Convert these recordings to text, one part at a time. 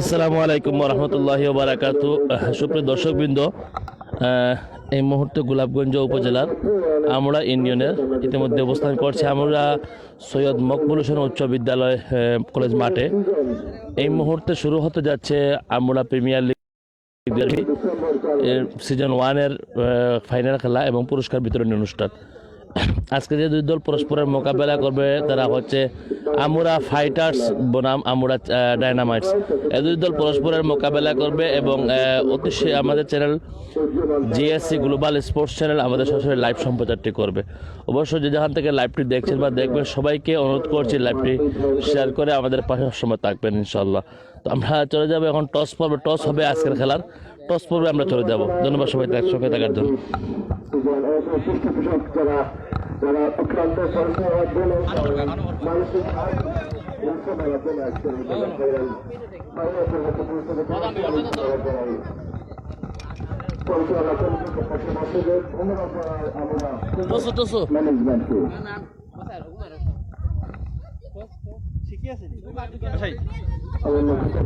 আসসালামু আলাইকুম রহমতুল্লাহি বারাকাতু। সুপ্রিয় দর্শকবৃন্দ, এই মুহূর্তে গোলাপগঞ্জ উপজেলার আমরা ইউনিয়নের ইতিমধ্যে অবস্থান করছি আমরা সৈয়দ মকবুল হোসেন উচ্চ বিদ্যালয় কলেজ মাঠে। এই মুহূর্তে শুরু হতে যাচ্ছে আমরা প্রিমিয়ার লিগ সিজন 1-এর ফাইনাল খেলা এবং পুরস্কার বিতরণী অনুষ্ঠান। আজকে যে দুই দল পরস্পরের মোকাবেলা করবে তারা হচ্ছে আমুরা ফাইটার্স বনাম আমুরা ডায়নামাইটস। এই দুই দল পরস্পরের মোকাবেলা করবে এবং অতি আমাদের channel GSC global sports channel আমাদের সরাসরি লাইভ সম্প্রচারটি করবে। অবশ্যই যে যেখান থেকে লাইভটি দেখছেন বা দেখবেন সবাইকে অনুরোধ করছি লাইভটি শেয়ার করে আমাদের পাশে সময় থাকবেন ইনশাল্লাহ। তো আমরা চলে যাবো এখন টস পর্বে। টস হবে আজকের খেলার, টস পর্বে আমরা চলে যাব। ধন্যবাদ সবাই সঙ্গে থাকার জন্য।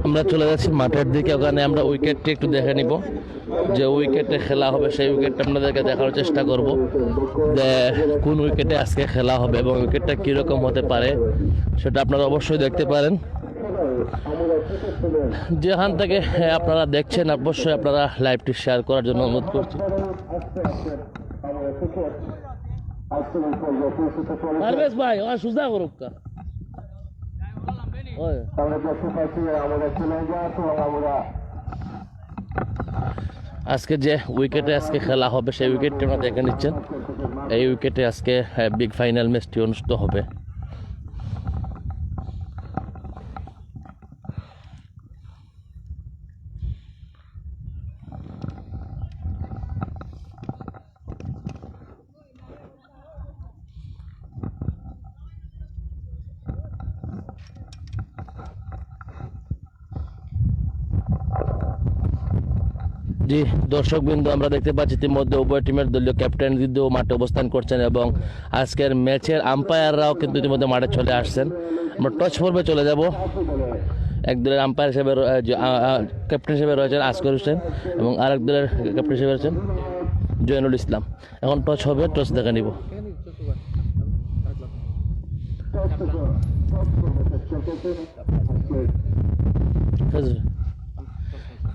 আমরা চলে যাচ্ছি মাঠের দিকে, ওখানে আমরা উইকেটটি একটু দেখে নিব। যে উইকেটে খেলা হবে সেই উইকেটটা আপনাদেরকে দেখানোর চেষ্টা করব যে কোন উইকেটে আজকে খেলা হবে এবং উইকেটটা কীরকম হতে পারে সেটা আপনারা অবশ্যই দেখতে পারেন। যেখান থেকে আপনারা দেখছেন অবশ্যই আপনারা লাইভটি শেয়ার করার জন্য অনুরোধ করছি। ভাই সুজা করুক আজকে যে উইকেটে আজকে খেলা হবে সেই উইকেটটি আমরা দেখে নিচ্ছেন। এই উইকেটে আজকে বিগ ফাইনাল ম্যাচটি অনুষ্ঠিত হবে। জি দর্শকবৃন্দ, আমরা দেখতে পাচ্ছি ইতিমধ্যে উভয় টিমের দলীয় ক্যাপ্টেন কিন্তু মাঠে অবস্থান করছেন এবং আজকের ম্যাচের আম্পায়াররাও কিন্তু ইতিমধ্যে মাঠে চলে আসছেন। আমরা টচ পর্বে চলে যাব। এক দলের আম্পায়ার হিসেবে ক্যাপ্টেন হিসেবে রয়েছেন আসগর হোসেন এবং আরেক দলের ক্যাপ্টেন হিসেবে রয়েছেন জয়নুল ইসলাম। এখন টচ হবে, টচ দেখে নিব।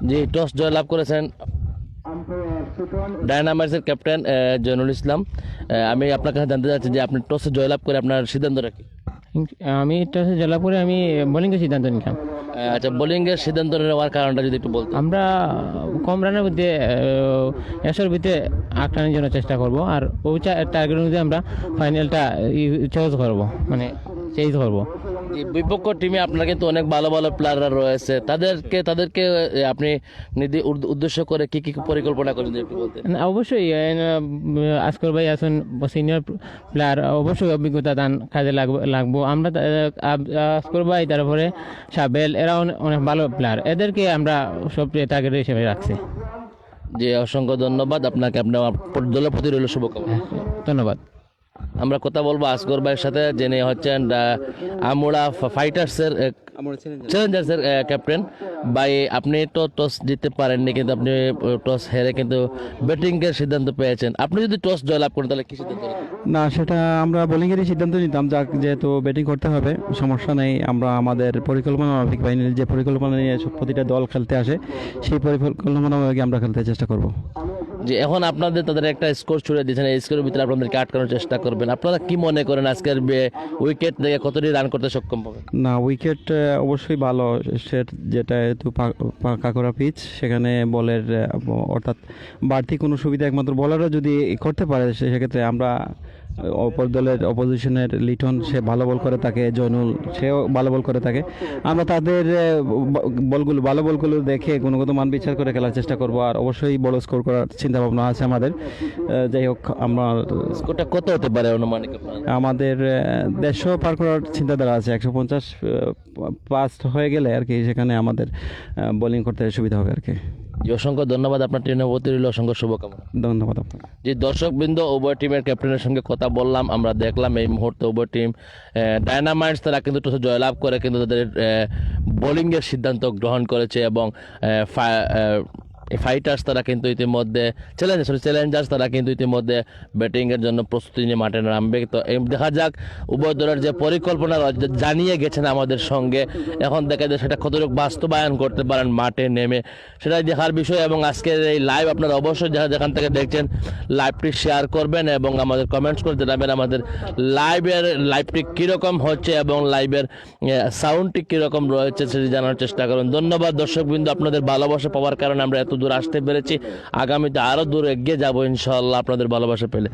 জি টস জয়লাভ করেছেন ডায়নামাইটসের ক্যাপ্টেন জয়নুল ইসলাম। আমি আপনার কাছে জানতে চাচ্ছি যে আপনি টসে জয়লাভ করে আপনার সিদ্ধান্তটা কি? আমি টসে জয়লাভ করে আমি বোলিংয়ের সিদ্ধান্ত নিলাম। আচ্ছা, বোলিংয়ের সিদ্ধান্ত নেওয়ার কারণটা যদি একটু বলতেন। আমরা কম রানের মধ্যে 100-এর ভিতরে 8 রানের জন্য চেষ্টা করব আর ওই টার্গেটের মধ্যে আমরা ফাইনালটা চেঞ্জ করবো, মানে চেঞ্জ করবো। বিপক্ষ টিমে আপনার কিন্তু অনেক ভালো ভালো প্লেয়াররা রয়েছে, তাদেরকে আপনি উদ্দেশ্য করে কি কি পরিকল্পনা করেন একটু বলতেন? অবশ্যই আজকর ভাই আছেন সিনিয়র প্লেয়ার, অবশ্যই অভিজ্ঞতা দান কাজে লাগবো। আমরা আজকর ভাই তারপরে সাবেল এরা অনেক ভালো প্লেয়ার, এদেরকে আমরা সব টার্গেট হিসেবে রাখছি। জি অসংখ্য ধন্যবাদ আপনাকে, আপনার দলের প্রতি রইল শুভকামনা। ধন্যবাদ। আমরা কথা বলবো আসগর ভাইয়ের সাথে, যিনি হচ্ছেন আমুরা ফাইটার্সের চ্যালেঞ্জার্সের ক্যাপ্টেন। ভাই আপনি তো টস জিততে পারেননি, কিন্তু আপনি টস হেরে কিন্তু ব্যাটিংয়ের সিদ্ধান্ত পেয়েছেন। আপনি যদি টস জয়লাভ করেন তাহলে কি সিদ্ধান্ত নিতেন? না, সেটা আমরা বোলিংয়েরই সিদ্ধান্ত নিতাম, যেহেতু ব্যাটিং করতে হবে সমস্যা নেই। আমরা আমাদের পরিকল্পনা মাফিক বাহিনীর যে পরিকল্পনা নিয়ে প্রতিটা দল খেলতে আসে সেই পরিকল্পনা মাফিক আমরা খেলতে চেষ্টা করব। যে এখন আপনাদের তাদের একটা স্কোর ছুড়ে দিয়েছেন, এই স্কোরের ভিতরে আপনাদেরকে আটকানোর চেষ্টা করবেন। আপনারা কি মনে করেন আজকের উইকেট থেকে কতটি রান করতে সক্ষম হবে? না, উইকেট অবশ্যই ভালো সেট, যেটা একটু পাকা করা পিচ, সেখানে বলের অর্থাৎ বাড়তি কোনো সুবিধা একমাত্র বলারও যদি করতে পারে সেক্ষেত্রে আমরা অপর দলের অপোজিশনের লিটন সে ভালো বল করে থাকে, জয়নুল সেও ভালো বল করে থাকে, আমরা তাদের ভালো বলগুলো দেখে গুণগত মান বিচার করে খেলার চেষ্টা করব আর অবশ্যই বড় স্কোর করার চিন্তা ভাবনা আছে আমাদের। যাই হোক, আমরা স্কোরটা কত হতে পারে অনুমানিক? আমাদের 150 পার করার চিন্তাধারা আছে। 150 পাস হয়ে গেলে আর কি সেখানে আমাদের বোলিং করতে সুবিধা হবে আর কি। জি, অসংখ্য ধন্যবাদ, আপনার টিমের প্রতি রইল অসংখ্য শুভকামনা। ধন্যবাদ আপনাকে। যে দর্শকবৃন্দ, উভয় টিমের ক্যাপ্টেনের সঙ্গে কথা বললাম, আমরা দেখলাম এই মুহূর্তে উভয় টিম ডায়নামাইটস তারা কিন্তু টসে জয়লাভ করে কিন্তু তাদের বোলিংয়ের সিদ্ধান্ত গ্রহণ করেছে এবং ফাইটার্স তারা কিন্তু ইতিমধ্যে চ্যালেঞ্জার্স তারা কিন্তু ইতিমধ্যে ব্যাটিংয়ের জন্য প্রস্তুতি নিয়ে মাঠে নামবে। তো দেখা যাক উভয় দলের যে পরিকল্পনা জানিয়ে গেছেন আমাদের সঙ্গে, এখন দেখা যায় সেটা কতটুকু বাস্তবায়ন করতে পারেন মাঠে নেমে, সেটাই দেখার বিষয়। এবং আজকের এই লাইভ আপনারা অবশ্যই যারা যেখান থেকে দেখছেন লাইভটি শেয়ার করবেন এবং আমাদের কমেন্টস করে জানাবেন আমাদের লাইভটি কীরকম হচ্ছে এবং লাইভের সাউন্ডটি কীরকম রয়েছে সেটি জানার চেষ্টা করুন। ধন্যবাদ দর্শকবৃন্দ, আপনাদের ভালোবাসা পাওয়ার কারণে আমরা এত দূর আসতে পেরেছি, আগামীতে আরও দূর এগিয়ে যাবো ইনশাআল্লাহ আপনাদের ভালোবাসা পেলে।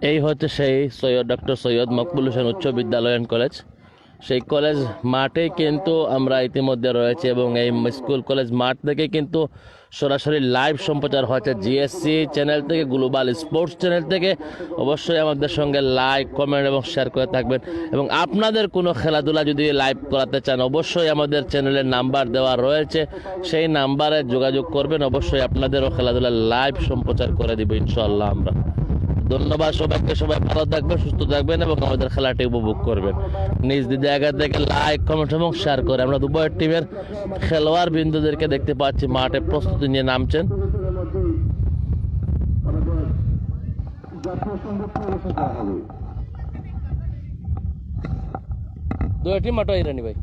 এই হচ্ছে সেই ডক্টর সৈয়দ মকবুল হোসেন উচ্চ বিদ্যালয় অ্যান্ড কলেজ। সেই কলেজ মাঠে কিন্তু আমরা ইতিমধ্যে রয়েছে এবং এই স্কুল কলেজ মাঠ থেকে কিন্তু সরাসরি লাইভ সম্প্রচার হচ্ছে জিএসসি চ্যানেল থেকে, গ্লোবাল স্পোর্টস চ্যানেল থেকে। অবশ্যই আমাদের সঙ্গে লাইক, কমেন্ট এবং শেয়ার করে থাকবেন এবং আপনাদের কোনো খেলাধুলা যদি লাইভ করাতে চান অবশ্যই আমাদের চ্যানেলের নাম্বার দেওয়া রয়েছে, সেই নাম্বারে যোগাযোগ করবেন। অবশ্যই আপনাদেরও খেলাধুলা লাইভ সম্প্রচার করে দিব ইনশাআল্লাহ আমরা। ধন্যবাদ সবাইকে, সবাই ভালো থাকবেন, সুস্থ থাকবেন এবং আমাদের খেলাটি উপভোগ করবেন। নিজ জায়গা থেকে লাইক, কমেন্ট এবং শেয়ার করে আমরা দুবাই টিমের খেলোয়াড় বিন্দুদেরকে দেখতে পাচ্ছি মাঠে প্রস্তুতি নিয়ে নামছেন। দুই টিম মাঠে ইরানি ভাই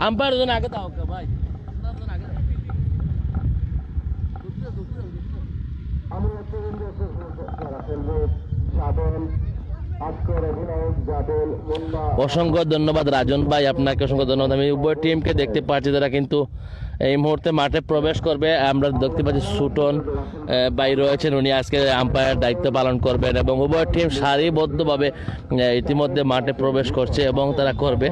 আম্পায়ার জন আগে দাও ভাই। অসংখ্য ধন্যবাদ রাজন ভাই, আপনাকে অসংখ্য ধন্যবাদ। আমি উভয় টিমকে দেখতে পাচ্ছি তারা কিন্তু এই মুহূর্তে মাঠে প্রবেশ করবে। আমরা দেখতে পাচ্ছি সুটন ভাই রয়েছেন, উনি আজকে আম্পায়ার দায়িত্ব পালন করবেন এবং উভয় টিম সারিবদ্ধভাবে ইতিমধ্যে মাঠে প্রবেশ করছে এবং তারা করবে।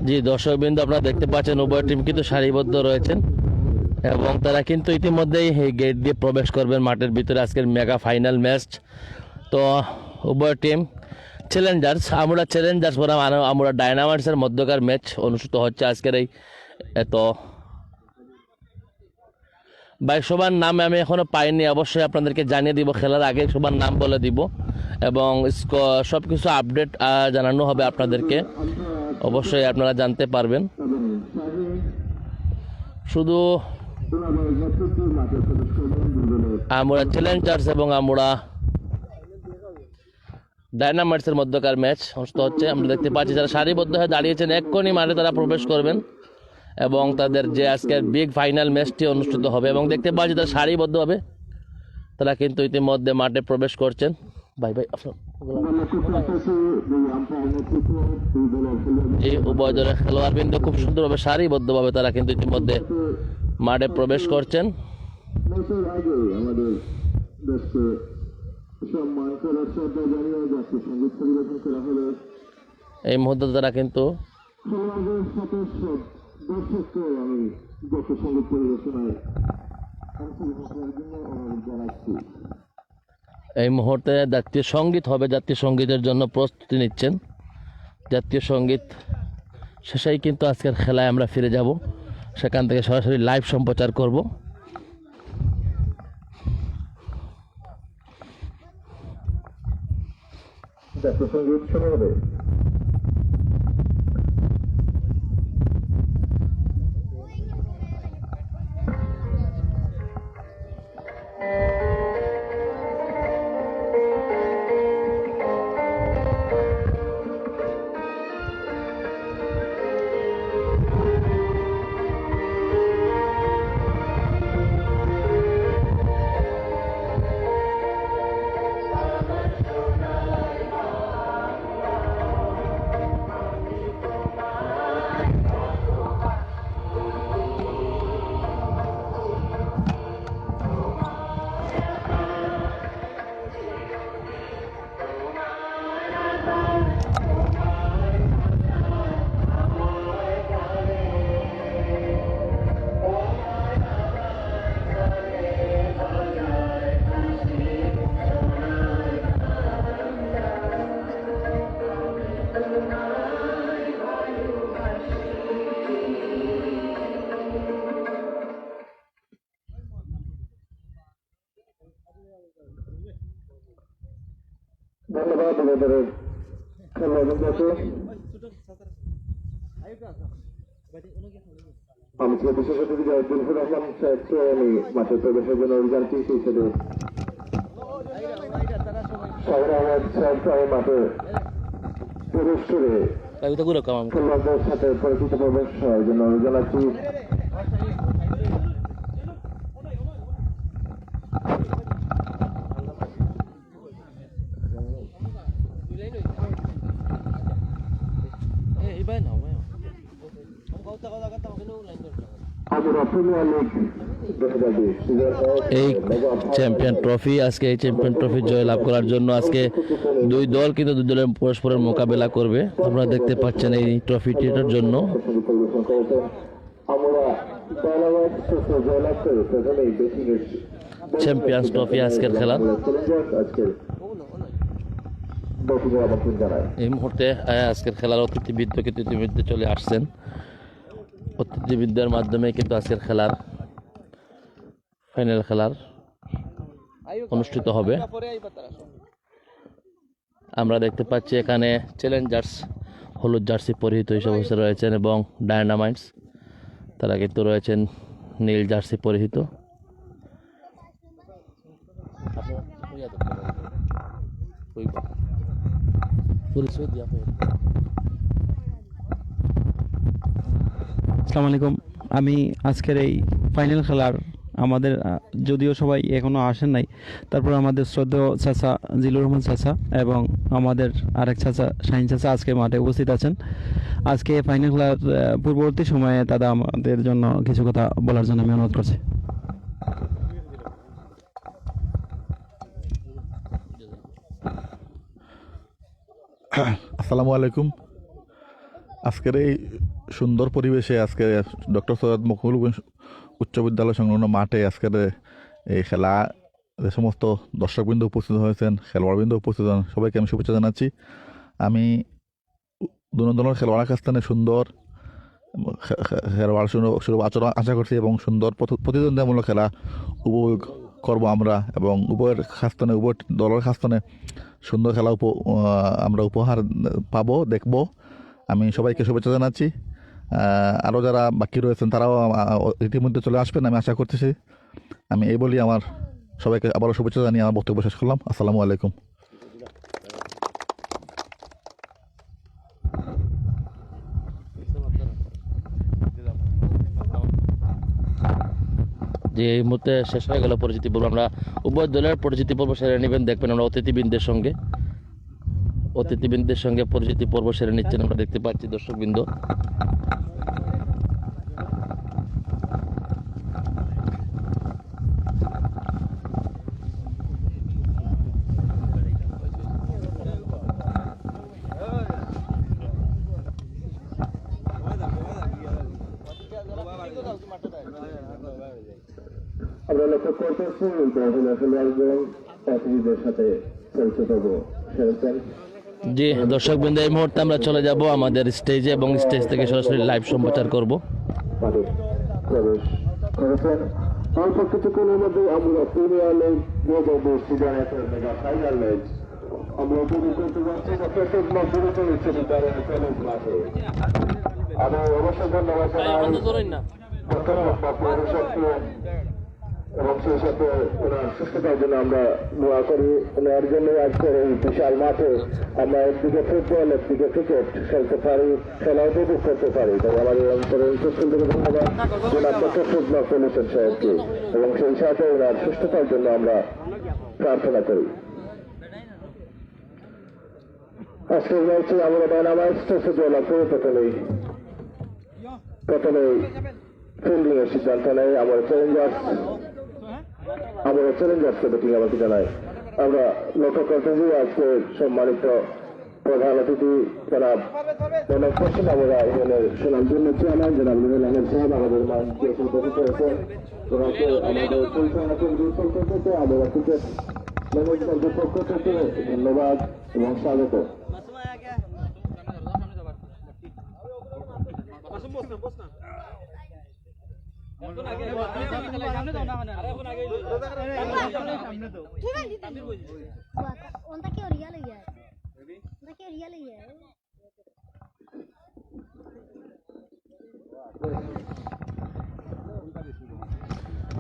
জি দর্শকবৃন্দ, আপনারা দেখতে পাচ্ছেন উভয় টিম কিন্তু সারিবদ্ধ রয়েছেন এবং তারা কিন্তু ইতিমধ্যেই এই গেট দিয়ে প্রবেশ করবেন মাঠের ভিতরে। আজকের মেগা ফাইনাল ম্যাচ। তো উভয় টিম চ্যালেঞ্জার্স বনাম আমরা ডায়নামাইটসের মধ্যকার ম্যাচ অনুষ্ঠিত হচ্ছে আজকের এই। তো ভাই সবার নাম আমি এখনো পাইনি, অবশ্যই আপনাদেরকে জানিয়ে দিব, খেলার আগে সবার নাম বলে দিব এবং সব কিছু আপডেট জানানো হবে আপনাদেরকে, অবশ্যই আপনারা জানতে পারবেন। শুধু আমরা চ্যালেঞ্জার্স এবং আমরা ডায়নামাইটসের মধ্যকার ম্যাচ অনুষ্ঠিত হচ্ছে। আমরা দেখতে পাচ্ছি যারা সারিবদ্ধ হয়ে দাঁড়িয়েছেন এক্ষুনি মাঠে তারা প্রবেশ করবেন এবং তাদের যে আজকের বিগ ফাইনাল ম্যাচটি অনুষ্ঠিত হবে এবং দেখতে পাচ্ছি তারা সারিবদ্ধ হবে, তারা কিন্তু ইতিমধ্যে মাঠে প্রবেশ করছেন। ভাই এই উভয় দলের খেলোয়াড় বিন্দু খুব সুন্দরভাবে সারিবদ্ধভাবে তারা কিন্তু ইতিমধ্যে মাঠে প্রবেশ করছেন। এই মুহূর্তে তারা কিন্তু এই মুহূর্তে জাতীয় সঙ্গীত হবে, জাতীয় সঙ্গীতের জন্য প্রস্তুতি নিচ্ছেন। জাতীয় সঙ্গীত শেষেই কিন্তু আজকের খেলায় আমরা ফিরে যাব, সেখান থেকে সরাসরি লাইভ সম্প্রচার করব। জাতীয় সঙ্গীত শুরু হবে। ধন্যবাদ আমাদের খেলোয়াড়দেরকে। আমি বিশেষ অতিথি দিলফুর রহমান সাহেবকে আমি মাঠে প্রবেশের জন্য অভিযানটি হিসেবে শাহিন আহমেদ সাহেবকে আমি মাঠে প্রবেশ করে খেলোয়াড়দের সাথে পরিচিত প্রবেশ হওয়ার জন্য অনুরোধ জানাচ্ছি। এই চ্যাম্পিয়ন ট্রফি আজকে এই চ্যাম্পিয়ন ট্রফি জয় লাভ করার জন্য আজকে দুই দল কিন্তু দুই দলের পরস্পরের মোকাবেলা করবে। আপনারা দেখতে পাচ্ছেন এই ট্রফিটির জন্য চ্যাম্পিয়ন্স ট্রফি আজকের খেলা। এই মুহূর্তে আজকের খেলার অতিথিবৃন্দ চলে আসছেন। অতিথিবৃন্দের মাধ্যমে কিন্তু আজকের খেলার ফাইনাল খেলার অনুষ্ঠিত হবে। আমরা দেখতে পাচ্ছি এখানে চ্যালেঞ্জার্স হলুদ জার্সি পরিহিত হিসেবে বসে রয়েছেন এবং ডায়নামাইটস তারা কিন্তু রয়েছেন নীল জার্সি পরিহিত। আসসালামু আলাইকুম। আমি আজকের এই ফাইনাল খেলার আমাদের যদিও সবাই এখনও আসেন নাই, তারপর আমাদের শ্রদ্ধেয় চাচা জিলুর রহমান চাচা এবং আমাদের আরেক চাচা শাহিন চাচা আজকে মাঠে উপস্থিত আছেন। আজকে ফাইনাল খেলার পূর্ববর্তী সময়ে দাদা আমাদের জন্য কিছু কথা বলার জন্য আমি অনুরোধ করছি। আসসালামু আলাইকুম। আজকের এই সুন্দর পরিবেশে আজকে ডক্টর সৈয়দ মকবুল উচ্চ বিদ্যালয় সংলগ্ন মাঠে আজকের এই খেলা যে সমস্ত দর্শকবৃন্দ উপস্থিত হয়েছেন, খেলোয়াড়বৃন্দ উপস্থিত হন, সবাইকে আমি শুভেচ্ছা জানাচ্ছি। আমি দুনো দলের খেলোয়াড়ের কাছ থেকে সুন্দর খেলোয়াড় সুলভ আচরণ আশা করছি এবং সুন্দর প্রতিদ্বন্দ্বিতামূলক খেলা উপভোগ করব আমরা এবং উভয়ের খাস্তানে উভয় দলের খাস্তানে সুন্দর খেলা আমরা উপহার পাবো, দেখব। আমি সবাইকে শুভেচ্ছা জানাচ্ছি। আরও যারা বাকি রয়েছেন তারাও ইতিমধ্যে চলে আসবেন আমি আশা করতেছি। আমি এই বলি আমার সবাইকে আবারও শুভেচ্ছা জানিয়ে আমার বক্তব্য শেষ করলাম। আসসালামু আলাইকুম। যে এই মুহূর্তে শেষ হয়ে গেল পরিচিতি পর্ব। আমরা উভয় দলের পরিচিতি পর্ব সেরে নেবেন, দেখবেন আমরা অতিথিবৃন্দের সঙ্গে পরিচিতি পর্ব সেরে নিচ্ছেন আমরা দেখতে পাচ্ছি দর্শকবৃন্দ। আমরা লক্ষ্য করতেছি অতিথিদের সাথে পরিচিত হবো। জি দর্শকবৃন্দ, এই মুহূর্তে আমরা চলে যাব আমাদের স্টেজে এবং স্টেজ থেকে সরাসরি লাইভ সম্প্রচার করব। প্রবেশ করেছেন অল্প কিছুক্ষণের মধ্যে আমরা premier league 2020 mega final match আমরা উপভোগ করতে যাচ্ছি প্রত্যেক মজুরি চলেছে বিদ্যালয়ের কলেজ মাঠে। আমি অবশ্যই ধন্যবাদ এবং সেই সাথে ওনার সুস্থতার জন্য আমরা দোয়া করি। ওনার জন্য আজকের এই বিশাল মাঠে আমরা একদিকে ফুটবল একদিকে ক্রিকেট খেলতে পারি, খেলা উপভোগ করতে পারি। তাই আমাদের অন্তরের থেকে ধন্যবাদ ওনার ফুটবল সলিউশন সাহেবকে এবং সেই সাথে ওনার সুস্থতার জন্য আমরা প্রার্থনা করি। আজকের ম্যাচে আমরা ডায়নামাইটস জয়লাভ করে প্রথমেই ফিল্ডিং এর সিদ্ধান্ত নেয় আমরা চ্যালেঞ্জার্সকে ব্যাটিং আমাকে জানাই। আমরা লক্ষ্য করতেছি আজকে সম্মানিত প্রধান অতিথি জনাব হোসেন আমরা ইউনিয়নের সুনামধন্য চেয়ারম্যান জনাব নুরুল আহমেদ সাহেব আমাদের মানকে উপস্থিত হয়েছেন। ওনাকে আমাদের পরিচালনা কেন্দ্রের পক্ষ থেকে আমরা ক্রিকেট ম্যানেজমেন্টের পক্ষ থেকে ধন্যবাদ এবং স্বাগত। ওটা কি ওরিয়া লইয়া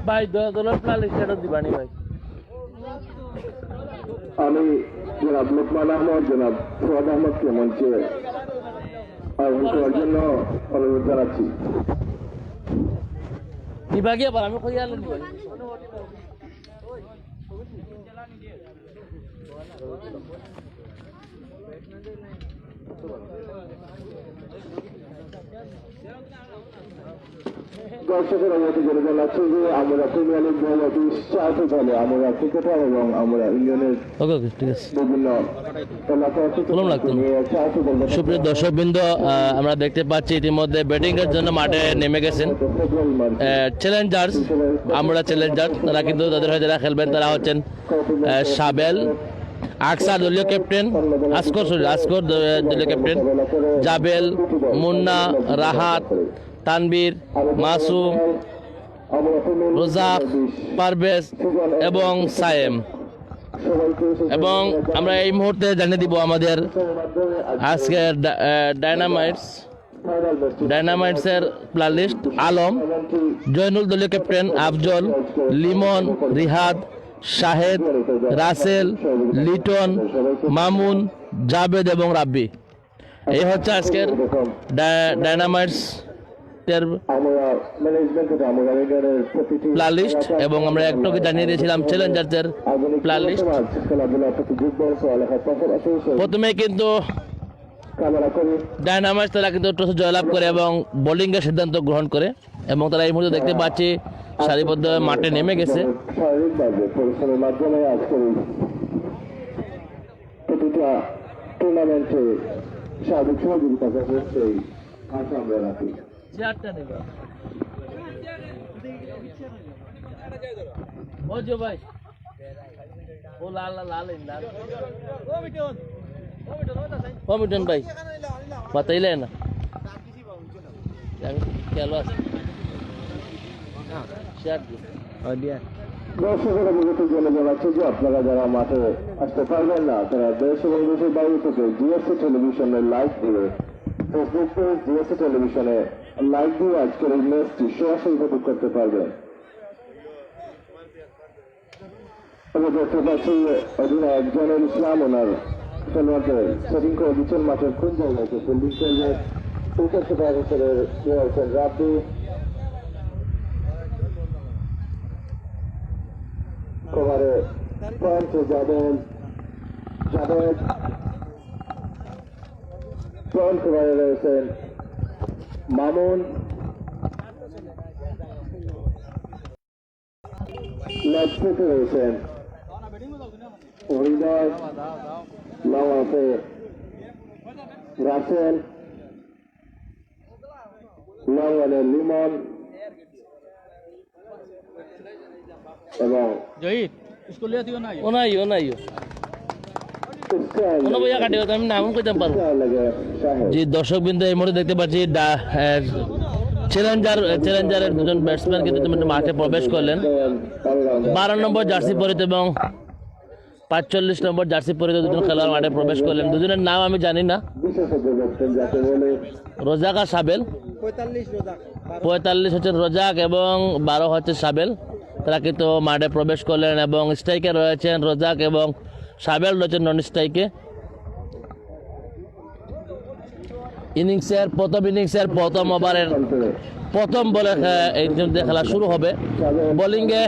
ভাই দলের প্ল্যান লিস্টটা দিবানি ভাই। আমি জনাব লোকমান আহমদ, জনাব ফুয়াদ আহমদকে মঞ্চে আহ্বান করার জন্য অনুরোধ জানাচ্ছি। বিভাগীয় আবার আমি কই আলেন ভাই। দর্শকের অনুমতি জন্য জানাচ্ছি যে আমরা প্রিমিয়ার লিগ 2024 সালে আমরা ক্রিকেটার এবং আমরা ইউনিয়নের ওকে ওকে ঠিক আছে। বিভিন্ন এলাকা থেকে প্রণাম লাগতো। নিয়ে 4 দল সুপ্রিয় দর্শকবৃন্দ, আমরা দেখতে পাচ্ছি ইতিমধ্যে ব্যাটিং এর জন্য মাঠে নেমে গেছেন ফুটবল মাঠ চ্যালেঞ্জার্স। আমরা চ্যালেঞ্জার, তারা কিন্তু তাদের হয়ে যারা খেলবেন তারা হচ্ছেন সাবেল, আকসার দলীয় ক্যাপ্টেন, আসকর দলীয় ক্যাপ্টেন, জাবেল, মুন্না, রাহাত, তানবীর, মাসুম, রোজাক, পারভেজ এবং সায়েম। এবং আমরা এই মুহূর্তে জানিয়ে দিব আমাদের আজকের ডায়নামাইটসের প্লে লিস্ট। আলম, জয়নুল দলীয় ক্যাপ্টেন, আফজল, লিমন, রিহাদ, শাহেদ, রাসেল, লিটন, মামুন, জাবেদ এবং রাব্বি। এই হচ্ছে আজকের ডায়নামাইটস আমরা ম্যানেজমেন্ট থেকে আমরা ইউনিয়নের প্রতিটি প্লে লিস্ট, এবং আমরা একটুকে জানিয়ে দিয়েছিলাম চ্যালেঞ্জার্সের প্লে লিস্ট। খেলাধুলা প্রতি যুগবল পড়ালেখার পাশাপাশি প্রথমে কিন্তু কামনা করি ডায়নামাইটস তারা কিন্তু টসে জয়লাভ করে এবং বোলিং এর সিদ্ধান্ত গ্রহণ করে, এবং তারা এই মুহূর্তে দেখতে পাচ্ছি সারিবদ্ধ মাঠে নেমে গেছে। শারীরিকভাবে পরিশ্রমের মাধ্যমে আজকের এই প্রতিটা টুর্নামেন্টে সার্বিক সহযোগিতা করছে এই আশা আমরা রাখি। ভাই ও লাল লাল কমিটন ভাই বাতাইলে না খেলো আছে দর্শকের অবগতির জন্য জানাচ্ছি যে আপনারা যারা মাঠে আসতে পারবেন না তারা দেশ এবং দেশের বাইরে থেকে জিএসসি টেলিভিশনে লাইভ দিয়ে ফেসবুক পেজ জিএসসি টেলিভিশনে লাইভ দিয়ে আজকের এই ম্যাচটি সরাসরি উপভোগ করতে পারবেন। আমি দেখতে পাচ্ছি অধিনায়ক জয়নুল ইসলাম ওনার খেলোয়াড়দের সেটিং করে দিচ্ছেন মাঠের কোন জায়গায় ফিল্ডিং করবে। উইকেট কিপার হিসেবে রয়েছেন রাব্বি, কভারে পয়েন্টে জাবেদ, পয়েন্ট কভারে রয়েছেন মামুন, লেফটে রয়েছেন হৃদয়, লং অফে রাসেল, লং অনে লিমন এবং ওনাইও কোনো বইয়া কাটিও আমি নাম কইতে পারবো। জি দর্শকবৃন্দ, এই মুহূর্তে দেখতে পাচ্ছি চ্যালেঞ্জারের দুজন ব্যাটসম্যান কিন্তু মাঠে প্রবেশ করলেন। 12 নম্বর জার্সি পরিত এবং 45 নম্বর জার্সি পরিত দুজন খেলোয়াড় মাঠে প্রবেশ করলেন। দুজনের নাম আমি জানি না, রোজাক আর সাবেল। 45 হচ্ছেন রোজাক এবং 12 হচ্ছে সাবেল। তারা কিন্তু মাঠে প্রবেশ করলেন এবং স্ট্রাইকে রয়েছেন রোজাক এবং সাবেল রয়েছেন নন স্ট্রাইকে। প্রথম প্রথম ওভারের প্রথম বলে এই খেলা শুরু হবে। বোলিংয়ে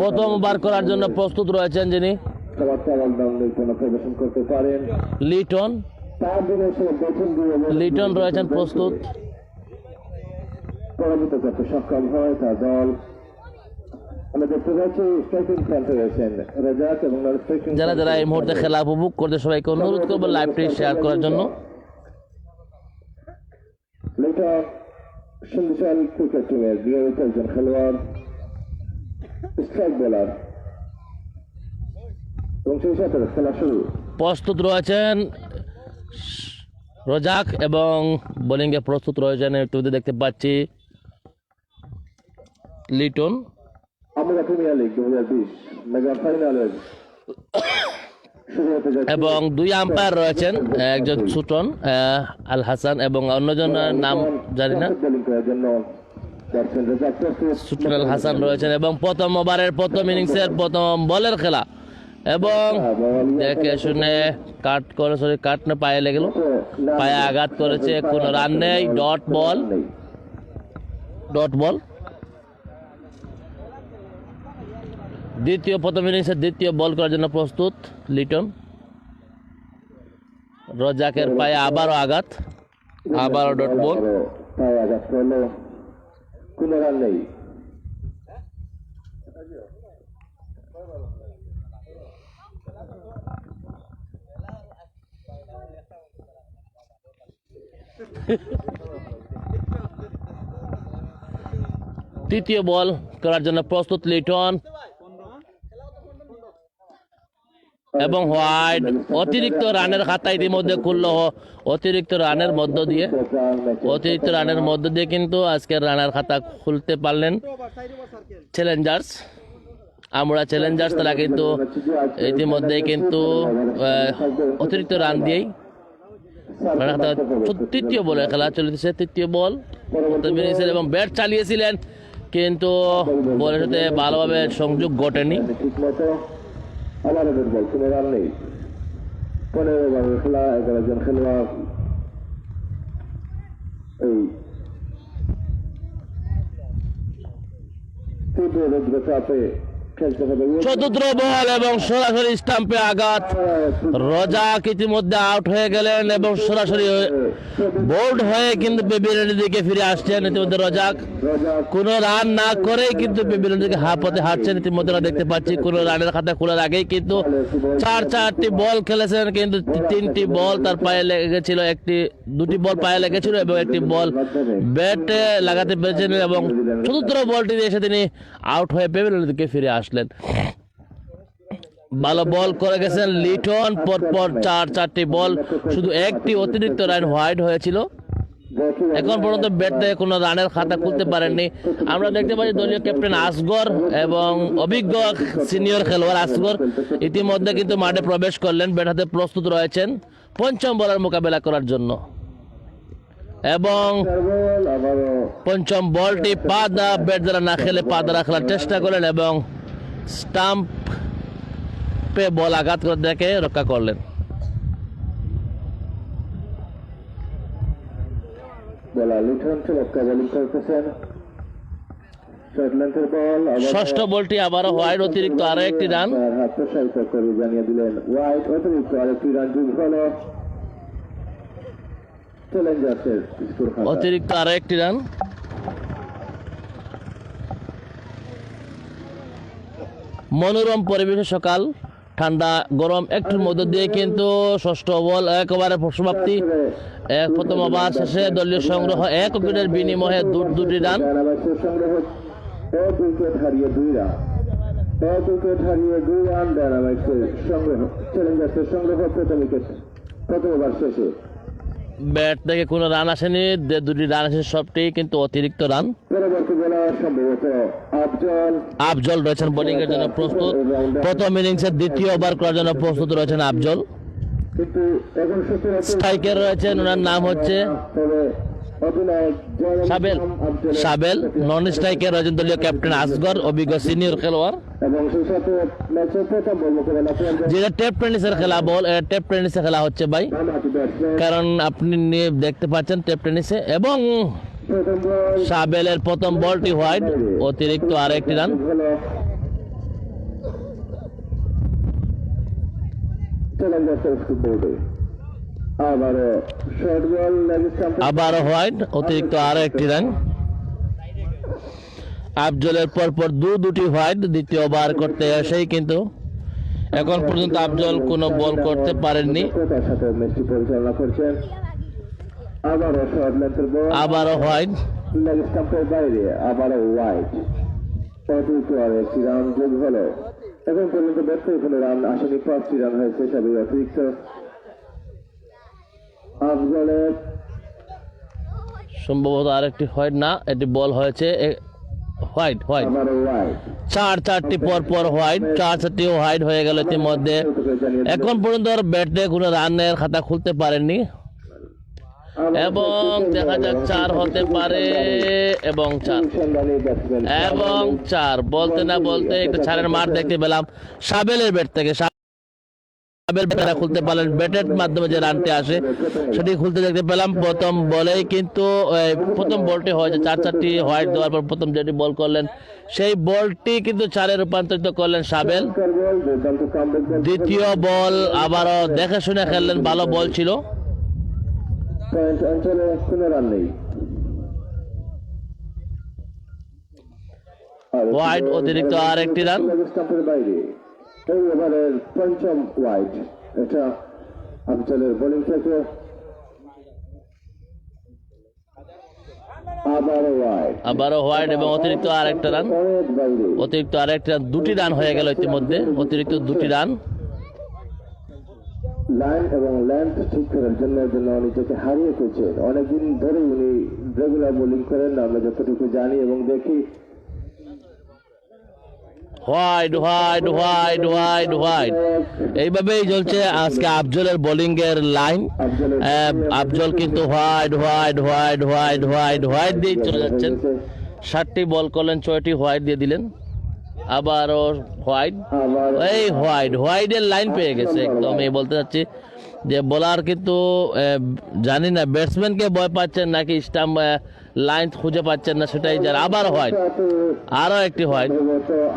প্রথম ওভার করার জন্য প্রস্তুত রয়েছেন যিনি লিটন রয়েছেন প্রস্তুত। পরাজিত করতে সক্ষম হয় তার দল। আমরা দেখতে পাচ্ছি স্ট্রাইকিং প্ল্যান্টে রয়েছেন রাজাক এবং যারা যারা এই মুহূর্তে খেলা উপভোগ করতে সবাইকে অনুরোধ করবো লাইভটি শেয়ার করার জন্য। লিটন সুন্দর ক্রিকেট টিমের নিয়মিত একজন খেলোয়াড়, স্ট্রাইক বোলার এবং সেই সাথে খেলা শুরু। প্রস্তুত রয়েছেন রোজাক এবং বোলিংয়ে প্রস্তুত রয়েছেন একটু দেখতে পাচ্ছি লিটন। আমরা প্রিমিয়ার লিগ 2020 মেগা ফাইনালের শুরু হতে যাচ্ছে এবং 2 আম্পায়ার রয়েছেন, একজন সুটন আল হাসান এবং অন্যজনের নাম জানি না, বোলিং করার জন্য যাচ্ছেন রেজাক প্রস্তুত সুটন আল হাসান রয়েছেন এবং প্রথম ওভারের প্রথম ইনিংসের প্রথম বলের খেলা এবং দেখে শুনে কাট না পায়ে লেগে গেল, পায়ে আঘাত করেছে, কোনো রান নেই, ডট বল। প্রথম ইনিংসের দ্বিতীয় বল করার জন্য প্রস্তুত লিটন। রজাকের পায়ে আবারও আঘাত, আবারও ডট বল। পায়ে আঘাত করলো, কোনো রান নেই। তৃতীয় বল করার জন্য প্রস্তুত লিটন এবং হোয়াইট। অতিরিক্ত রানের খাতা ইতিমধ্যে খুললো, অতিরিক্ত রানের মধ্য দিয়ে কিন্তু আজকের রানের খাতা খুলতে পারলেন চ্যালেঞ্জার্স, আমরা চ্যালেঞ্জার্স। তারা কিন্তু ইতিমধ্যে কিন্তু অতিরিক্ত রান দিয়েই তৃতীয় বলে খেলা চলতেছে। তৃতীয় বল এবং ব্যাট চালিয়েছিলেন কিন্তু বলের সাথে ভালোভাবে সংযোগ ঘটেনি। আবার বল, কোনো রান নেই। 15 ওভারের খেলা, 11 জন খেলোয়াড়। এই তীব্র রৌদ্র চাপে খেলতে হবে। চতুর্থ বল এবং সরাসরি স্টাম্পে আঘাত। রজাক ইতিমধ্যে আউট হয়ে গেলেন এবং সরাসরি বোল্ড হয়ে কিন্তু পেভিলিয়নের দিকে ফিরে আসছেন। ইতিমধ্যে রজাক কোনো রান না করেই কিন্তু পেভিলিয়নের দিকে হাফতে হাঁটছেন। ইতিমধ্যে আমরা দেখতে পাচ্ছি কোনো রানের খাতা খোলার আগেই কিন্তু 4টি বল খেলেছেন, কিন্তু 3টি বল তার পায়ে লেগেছিল, 2টি বল পায়ে লেগেছিল এবং 1টি বল ব্যাটে লাগাতে পেরেছেন এবং চতুর্থ বলটি এসে তিনি আউট হয়ে পেভিলিয়নের দিকে ফিরে আসলেন। ভালো বল করে গেছেন লিটন, পরপর 4টি বল, শুধু 1টি অতিরিক্ত রান হোয়াইট হয়েছিল। এখন পর্যন্ত ব্যাট থেকে কোনো রানের খাতা খুলতে পারেননি। আমরা দেখতে পাচ্ছি দলীয় ক্যাপ্টেন আসগর এবং অভিজ্ঞ সিনিয়র খেলোয়াড় আসগর ইতিমধ্যে কিন্তু মাঠে প্রবেশ করলেন, ব্যাট হাতে প্রস্তুত রয়েছেন পঞ্চম বলের মোকাবেলা করার জন্য এবং পঞ্চম বলটি ব্যাট দ্বারা না খেলে পা দ্বারা খেলার চেষ্টা করলেন এবং স্টাম্পে বল আঘাত করে দেখে রক্ষা করলেন। ষষ্ঠ বলটি আবারও হোয়াইট, অতিরিক্ত আরো একটি রান। জানিয়ে দিলেন হোয়াইট, অতিরিক্ত আরেকটি রান যোগ হলো চ্যালেঞ্জার্সের স্কোর খাতা। অতিরিক্ত আরো একটি রান। মনোরম পরিবেশে সকাল, ঠান্ডা গরম একটুর মধ্য দিয়ে কিন্তু ষষ্ঠ বল একেবারে সমাপ্তি। প্রথম ওভার শেষে দলীয় সংগ্রহ 1 উইকেটের বিনিময়ে 2টি রান। প্রথম ওভার শেষে ব্যাট থেকে কোনো রান আসেনি, 2টি রান আসে, সবটি কিন্তু অতিরিক্ত রান। পরবর্তী বোলার সম্ভবত আফজল রয়েছেন বোলিং এর জন্য প্রস্তুত। প্রথম ইনিংসের দ্বিতীয় ওভার করার জন্য প্রস্তুত রয়েছেন আফজল। কিন্তু এখন স্ট্রাইকার রয়েছেন, ওনার নাম হচ্ছে সাবেল। নন স্ট্রাইকার রয়েছেন দলীয় ক্যাপ্টেন আসগর, অভিজ্ঞ সিনিয়র খেলোয়াড়। এবং সেই সাথে ম্যাচের প্রথম বল মোকাবেলা করেন যেটা টেপ টেনিসের খেলা, টেপ টেনিসে খেলা হচ্ছে ভাই, কারণ আপনি দেখতে পাচ্ছেন টেপ টেনিসে। এবং সাবেলের প্রথম বলটি হোয়াইট, অতিরিক্ত আর একটি রান। আবারও হোয়াইট, অতিরিক্ত আরো একটি রান। আফজলের পরপর দুটি হোয়াইট দ্বিতীয় ওভার করতে এসেই কিন্তু এখন পর্যন্ত আফজল কোনো বল করতে পারেননি। আবারও হোয়াইট, এখন পর্যন্ত ব্যাট থেকে কোনো রান আসেনি, 5টি রান হয়েছে সবই অতিরিক্ত। আফজলের সম্ভবত আরেকটি হোয়াইট না, এটি বল হয়েছে, হোয়াইট হোয়াইট আবারও ওয়াইড। চারটি পর হোয়াইট, চারটি হোয়াইট হয়ে গেল ইতিমধ্যে। এখন পর্যন্ত আর ব্যাটে কোনো রানের খাতা খুলতে পারেননি এবং দেখা যাক 4 হতে পারে এবং 4 সন্ধানী ব্যাটসম্যান এবং 4 বলতে না বলতে একটা 4-এর মার দেখতে পেলাম সাবেলের ব্যাট থেকে। সাবেল ব্যাটটা খুলতে পারলেন, ব্যাটের মাধ্যমে যে রানটি আসে সেটি খুলতে দেখতে পেলাম প্রথম বলেই। কিন্তু প্রথম বলটি হয়েছে 4টি হোয়াইট দেওয়ার পর প্রথম যেটি বল করলেন সেই বলটি কিন্তু 4-এ রূপান্তরিত করলেন সাবেল। বল, দুর্দান্ত কামব্যাক বল। দ্বিতীয় বল আবারও দেখে শুনে খেললেন, ভালো বল ছিল। পয়েন্ট অঞ্চলে কোনো রান নেই। হোয়াইট অতিরিক্ত আর একটি রান। স্টাম্পের বাইরে এই ওভারের পঞ্চম ওয়াইড। এটা অঞ্চলের বোলিং থেকে আবারও হোয়াইট এবং অতিরিক্ত আর একটা রান। অতিরিক্ত আর একটা রান, 2টি রান হয়ে গেল ইতিমধ্যে, অতিরিক্ত 2টি রান। লাইন এবং লেন্থ ঠিক করার জন্য নিজেকে হারিয়ে ফেলছেন। অনেকদিন ধরে উনি রেগুলার বোলিং করেন, আমরা যতটুকু জানি এবং দেখি। White white white white white এইভাবেই চলছে আজকে আফজলের বোলিং এর লাইন। আফজল কিন্তু white white white white white white দিয়ে চলে যাচ্ছেন। 7টি বল করলেন, 6টি হোয়াইট দিয়ে দিলেন। আবারও হোয়াইট, এই হোয়াইটের লাইন পেয়ে গেছে একদম। এই বলতে চাচ্ছি যে বোলার কিন্তু জানি না ব্যাটসম্যানকে ভয় পাচ্ছেন নাকি স্টাম্প লাইন খুঁজে পাচ্ছেন না, সেটাই যার। আবার হোয়াইট, আরো একটি হোয়াইট।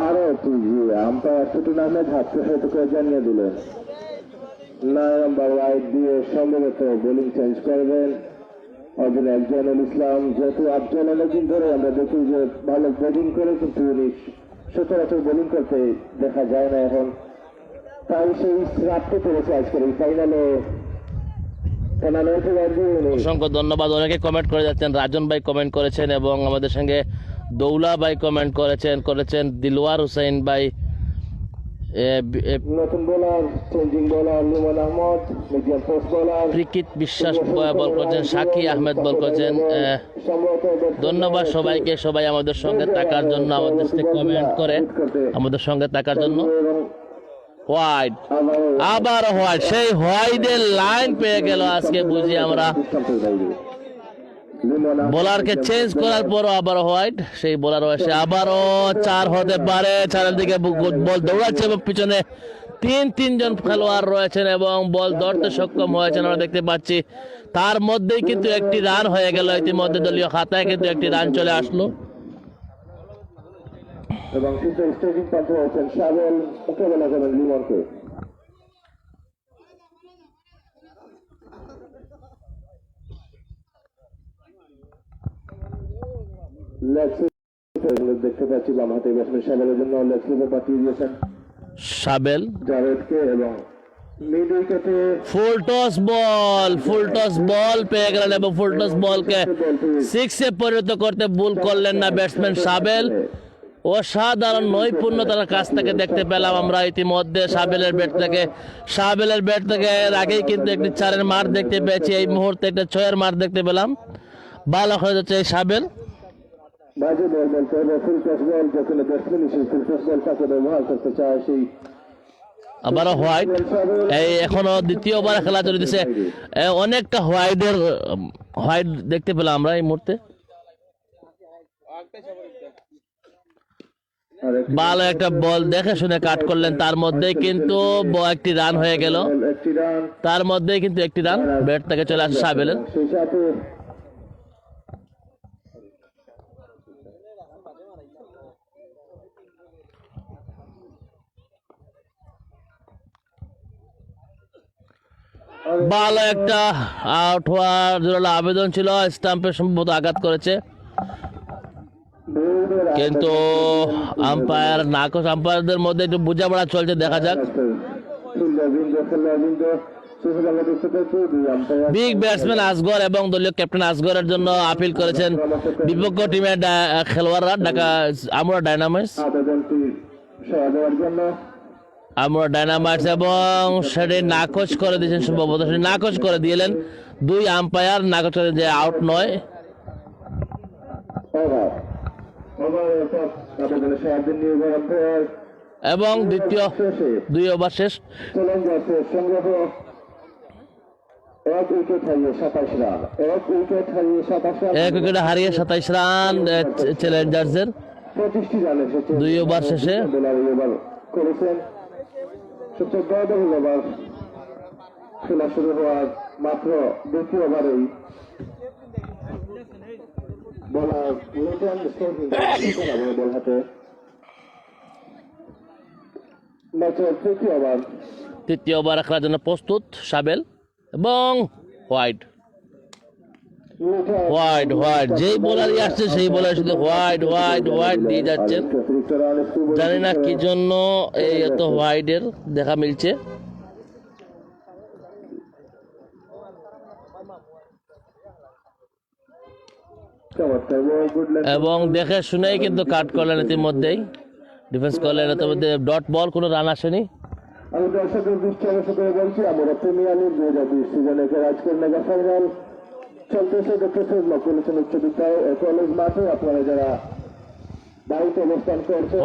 আরো একটি আম্পায়ার ছোটন আহমেদ হাত করে জানিয়ে দিলেন 9 নম্বর ওয়াইড দিয়ে সম্ভবত বোলিং চেঞ্জ করবেন অধিনায়ক জয়নুল ইসলাম। যেহেতু আফজল অনেকদিন ধরে আমরা দেখি যে ভালো বোলিং করে, কিন্তু উনি সচরাচর বোলিং করতে দেখা যায় না এখন, তাই সেই রাখতে পেরেছে আজকের এই ফাইনালে। অসংখ্য ধন্যবাদ। অনেকে কমেন্ট করে যাচ্ছেন, রাজন ভাই কমেন্ট করেছেন এবং আমাদের সঙ্গে দৌলা ভাই কমেন্ট করেছেন দিলওয়ার হুসাইন ভাই, নতুন bowler changing bowler Limon Ahmed, medium fast bowler Preekit Biswas বল করেছেন, সাকি আহমেদ বল করেছেন। ধন্যবাদ সবাইকে, সবাই আমাদের সঙ্গে থাকার জন্য, আমাদের সাথে কমেন্ট করে আমাদের সঙ্গে থাকার জন্য। হোয়াইট, আবার হোয়াইট, সেই হোয়াইটের লাইন পেয়ে গেল আজকে বুঝি আমরা। বোলারকে চেঞ্জ করার পর আবার হোয়াইট, সেই বোলার এসে আবারও 4 হতে পারে। 4-এর দিকে বল দৌড়াচ্ছে এবং পিছনে 3 জন খেলোয়াড় রয়েছেন এবং বল ধরতে সক্ষম হয়েছেন আমরা দেখতে পাচ্ছি। তার মধ্যেই কিন্তু একটি রান হয়ে গেল ইতিমধ্যে, দলীয় খাতায় কিন্তু একটি রান চলে আসলো। এবং স্টেজিং পান্থ হচ্ছেন সাবেল, মোকাবেলা করেন লিমনকে। দেখতে পাচ্ছি বাম হাতে ব্যাটসম্যান সাবেলের জন্য লেগ স্লিপে পাঠিয়ে দিয়েছেন সাবেল। জাভেদকে এবং মিড উইকেটে ফুল টস বল পেয়ে গেলেন এবং ফুল টস বলকে 6-এ পরিণত করতে ভুল করলেন না ব্যাটসম্যান সাবেল। অসাধারণ নৈপুণ্যতার কাছ থেকে দেখতে পেলাম আমরা ইতিমধ্যে সাবেলের ব্যাট থেকে এর আগেই কিন্তু একটি 4-এর মার দেখতে পেয়েছি, এই মুহূর্তে একটা 6-এর মার দেখতে পেলাম। ভালো হয়ে যাচ্ছে এই সাবেল। বাজে বল বলতে হবে ফুল টস বল, যেখানে ব্যাটসম্যান হিসেবে ফুল টস বল কাকে ব্যবহার করতে চায় সেই। আবারও হোয়াইট, এই এখনো দ্বিতীয় ওভারে খেলা চলতেছে। অনেকটা হোয়াইট দেখতে পেলাম আমরা এই মুহূর্তে। ভালো একটা বল দেখে শুনে কাট করলেন, তার মধ্যে কিন্তু একটি রান হয়ে গেল। তার মধ্যে কিন্তু একটি রান ব্যাট থেকে চলে আসে সাবেলের। সেই সাথে ভালো একটা আউট হওয়ার জন্য আবেদন ছিল, স্টাম্পে সম্ভবত আঘাত করেছে, কিন্তু আম্পায়ারদের মধ্যে একটু বোঝাপড়া চলছে, দেখা যাক। বিগ ব্যাটসম্যান আসগর এবং দলীয় ক্যাপ্টেন আসগরের জন্য আপিল করেছেন বিপক্ষ টিমের খেলোয়াড়রা, ঢাকা আমরা ডায়নামাইটস এবং সেটি নাকচ করে দিয়েছেন, সম্ভবত সেটি নাকচ করে দিলেন 2 আম্পায়ার, নাকচ করে যে আউট নয়। ওভারের পর আবেদনের সাহায্যে নিয়োগ আম্পায়ার এবং দ্বিতীয় শেষে 2 ওভার শেষ চ্যালেঞ্জার্সের সংগ্রহ 1 উইকেট হারিয়ে 27 রান 1 উইকেট হারিয়ে 27 রান 1 উইকেট হারিয়ে 27 রান চ্যালেঞ্জার্সের 25টি রান এসেছে 2 ওভার শেষে বোলার ওভার করেছেন সবচেয়ে ব্যয়বহুল ওভার খেলা শুরু হওয়ার মাত্র 2টি ওভারেই বোলার লিটন স্টোরিং বল হাতে ম্যাচের 3টি ওভার খেলার জন্য প্রস্তুত সাবেল এবং হোয়াইট যেই বোলারই আসছে সেই বোলার শুধু হোয়াইট দিয়ে যাচ্ছেন। জানি না কি জন্য এই এত হোয়াইটের দেখা মিলছে। এবং দেখে শুনেই কিন্তু কাট করলেন ইতিমধ্যেই, ডিফেন্স করলেন ইতিমধ্যে ডট বল, কোনো রান আসেনি। আমি দর্শকের দৃষ্টি আকর্ষণ করে বলছি আমরা প্রিমিয়ার লিগ 2020 সিজনের আজকের মেগা ফাইনাল চলতেছে ডক্টর সৈয়দ মকবুল উচ্চ বিদ্যালয় কলেজ মাঠে। আপনারা যারা বাড়িতে অবস্থান করছেন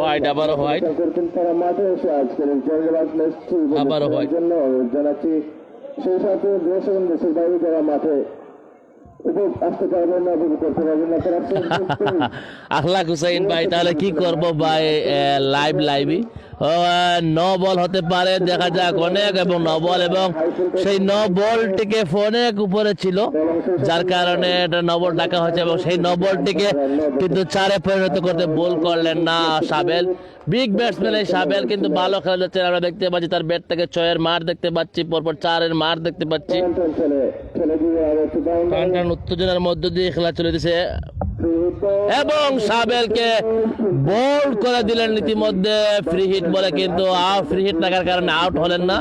করছেন তারা মাঠে এসে আজকের এই জয়লাভ ম্যাচটি জন্য অনুরোধ জানাচ্ছি। সেই সাথে দেশ এবং দেশের বাইরে যারা মাঠে আসতে পারবেন না, উপভোগ করতে পারবেন না তারা আখলাক হুসাইন ভাই, তাহলে কি করব ভাই, লাইভই 9 বল হতে পারে, দেখা যাক অনেক, এবং 9 বল, এবং সেই 9 বলটিকে অনেক উপরে ছিল যার কারণে এটা 9 বল ডাকা হচ্ছে, এবং সেই 9 বলটিকে কিন্তু 4-এ পরিণত করতে বল করলেন না সাবেল। বিগ ব্যাটসম্যান এই সাবেল কিন্তু ভালো খেলা যাচ্ছে, আমরা দেখতে পাচ্ছি তার ব্যাট থেকে 6-এর মার দেখতে পাচ্ছি, পরপর 4-এর মার দেখতে পাচ্ছি। উত্তেজনার মধ্য দিয়ে খেলা চলে দিছে এবং সাবেলকে বোল্ড করে দিলেন ইতিমধ্যে ফ্রি হিট বলে, কিন্তু ফ্রি হিট লাগার কারণে আউট হলেন না।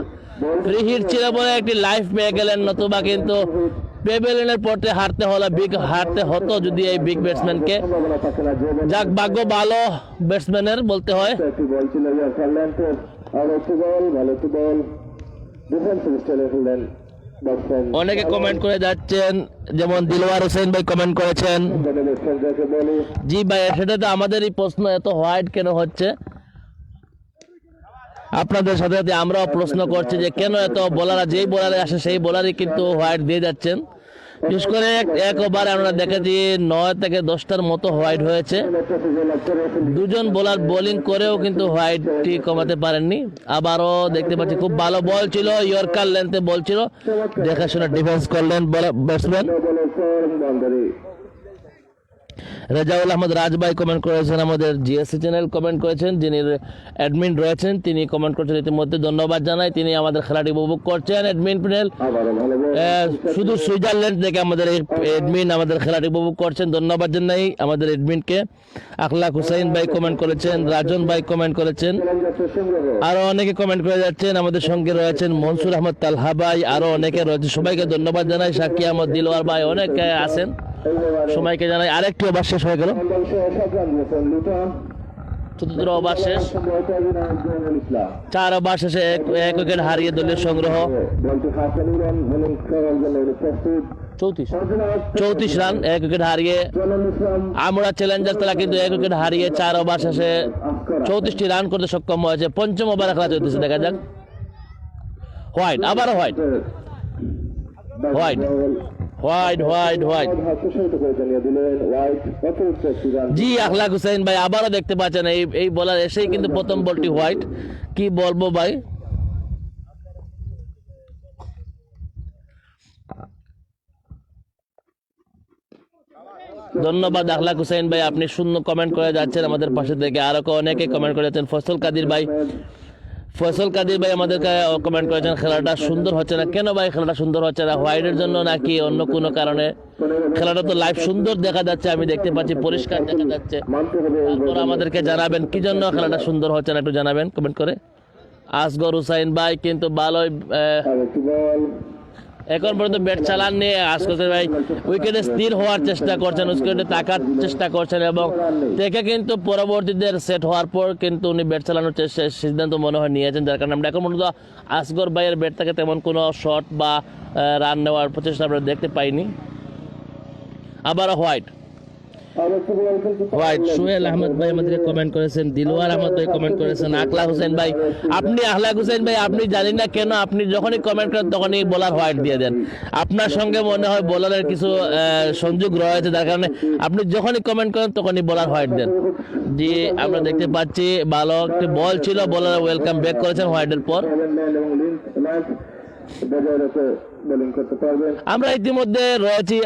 ফ্রি হিট ছিল বলে একটি লাইফ পেয়ে গেলেন, নতুবা কিন্তু পেভেলিয়নের পথে হারতে হতো যদি এই বিগ ব্যাটসম্যানকে। যাক, ভাগ্য ভালো ব্যাটসম্যানের বলতে হয়। অনেকে কমেন্ট করে যাচ্ছেন, যেমন দিলওয়ার হোসেন ভাই কমেন্ট করেছেন, জি ভাই সেটা তো আমাদেরই প্রশ্ন, এত হোয়াইট কেন হচ্ছে? আপনাদের সাথে সাথে আমরাও প্রশ্ন করছি যে কেন এত বোলাররা, যেই বোলারে আসে সেই বোলারই কিন্তু হোয়াইট দিয়ে যাচ্ছেন। বিশেষ করে এক ওভারে আমরা দেখেছি 9 থেকে 10টার মতো হোয়াইট হয়েছে। 2 জন বোলার বোলিং করেও কিন্তু হোয়াইটটি কমাতে পারেননি। আবারও দেখতে পাচ্ছি খুব ভালো বল ছিল, ইয়র্কার লেন্থে বল ছিল, দেখে শুনে ডিফেন্স করলেন ব্যাটসম্যান। রেজাউল আহমদ রাজ ভাই কমেন্ট করেছেন, আমাদের জিএসসি চ্যানেল কমেন্ট করেছেন, যিনি অ্যাডমিন রয়েছেন তিনি কমেন্ট করছেন, ইতিমধ্যে ধন্যবাদ জানাই। তিনি আমাদের খেলাটি উপভোগ করছেন অ্যাডমিন প্যানেল, শুধু সুইজারল্যান্ড থেকে আমাদের এই অ্যাডমিন আমাদের খেলাটি উপভোগ করছেন, ধন্যবাদ জানাই আমাদের অ্যাডমিনকে। আখলাক হুসাইন ভাই কমেন্ট করেছেন, রাজন ভাই কমেন্ট করেছেন, আরো অনেকে কমেন্ট করে যাচ্ছেন। আমাদের সঙ্গে রয়েছেন মনসুর আহমদ তালহা ভাই, আরো অনেকে রয়েছে, সবাইকে ধন্যবাদ জানাই। সাকি আহমদ দিলওয়ার ভাই অনেকে আছেন, সময়কে জানাই। আরেকটি ওভার শেষ হয়ে গেল, 14 ওভার শেষ, 4 ওভার শেষে 1 উইকেট হারিয়ে দলীয় সংগ্রহ 34 রান, 1 উইকেট হারিয়ে আমরা চ্যালেঞ্জার্স তারা কিন্তু 1 উইকেট হারিয়ে 4 ওভার শেষে 34টি রান করতে সক্ষম হয়েছে। 5ম ওভারে খেলা চলতেছে, দেখা যাক। হোয়াইট, আবারও হোয়াইট। জি আখলাক হুসাইন ভাই, আবারও দেখতে পাচ্ছেন এই বলার এসেই কিন্তু প্রথম বলটি হোয়াইট। কি বলবো ভাই, ধন্যবাদ আখলাক হুসাইন ভাই, আপনি শূন্য কমেন্ট করে যাচ্ছেন আমাদের পাশে থেকে। আরো অনেকে কমেন্ট করে যাচ্ছেন, ফয়সল কাদির ভাই আমাদেরকে কমেন্ট করেছেন খেলাটা সুন্দর হচ্ছে না। কেন ভাই খেলাটা সুন্দর হচ্ছে না? হোয়াইটের জন্য নাকি অন্য কোনো কারণে? খেলাটা তো লাইভ সুন্দর দেখা যাচ্ছে, আমি দেখতে পাচ্ছি, পরিষ্কার দেখা যাচ্ছে। তারপর আমাদেরকে জানাবেন কি জন্য খেলাটা সুন্দর হচ্ছে না, একটু জানাবেন কমেন্ট করে। আসগর হুসাইন ভাই কিন্তু ভালোই এখন পর্যন্ত ব্যাট চালাননি। আসগর ভাই উইকেটে স্থির হওয়ার চেষ্টা করছেন, উইকেটে তাকার চেষ্টা করছেন, এবং দেখে কিন্তু পরবর্তীতে সেট হওয়ার পর কিন্তু উনি ব্যাট চালানোর সিদ্ধান্ত মনে হয় নিয়েছেন, যার কারণে আমরা এখন পর্যন্ত আসগর ভাইয়ের ব্যাট থেকে তেমন কোনো শট বা রান নেওয়ার প্রচেষ্টা আমরা দেখতে পাইনি। আবারও হোয়াইট, হোয়াইট সোহেল আহমদ ভাই আমাদেরকে কমেন্ট করেছেন, দিলওয়ার আহমদ ভাই কমেন্ট করেছেন, আখলাক হোসেন ভাই, আপনি আখলাক হোসেন ভাই আপনি জানি না কেন আপনি যখনই কমেন্ট করেন তখনই বোলার হোয়াইট দিয়ে দেন। আপনার সঙ্গে মনে হয় বোলারের কিছু সংযোগ রয়েছে, যার কারণে আপনি যখনই কমেন্ট করেন তখনই বোলার হোয়াইট দেন। জি আমরা দেখতে পাচ্ছি ভালো একটি বল ছিল, বোলার ওয়েলকাম ব্যাক করেছেন হোয়াইটের পর। আমরা ইতিমধ্যে রয়েছি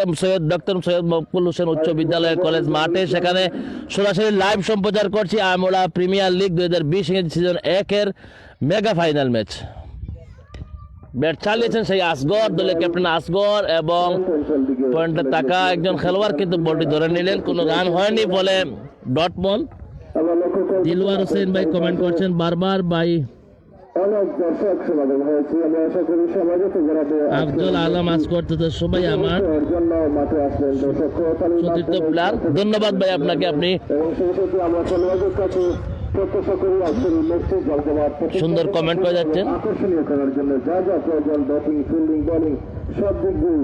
ডক্টর সৈয়দ মকবুল হোসেন উচ্চ বিদ্যালয় কলেজ মাঠে, সেখানে সরাসরি লাইভ সম্প্রচার করছি আমরা প্রিমিয়ার লিগ 2020 সিজন 1-এর মেগা ফাইনাল ম্যাচ। ব্যাট চালিয়েছেন সেই আসগর, দলের ক্যাপ্টেন আসগর, এবং পয়েন্টে থাকা একজন খেলোয়াড় কিন্তু বলটি ধরে নিলেন, কোনো রান হয়নি বলে ডট বল। দিলওয়ার হোসেন ভাই কমেন্ট করছেন বারবার ভাই, আফজল আলম আসগর তো সবাই আমার চতুর্থ প্লেয়ার। ধন্যবাদ ভাই আপনাকে, আপনি সুন্দর কমেন্ট করে যাচ্ছেন। আকর্ষণীয় করার জন্য যা যা প্রয়োজন ব্যাটিং ফিল্ডিং বোলিং সব দিক দিয়ে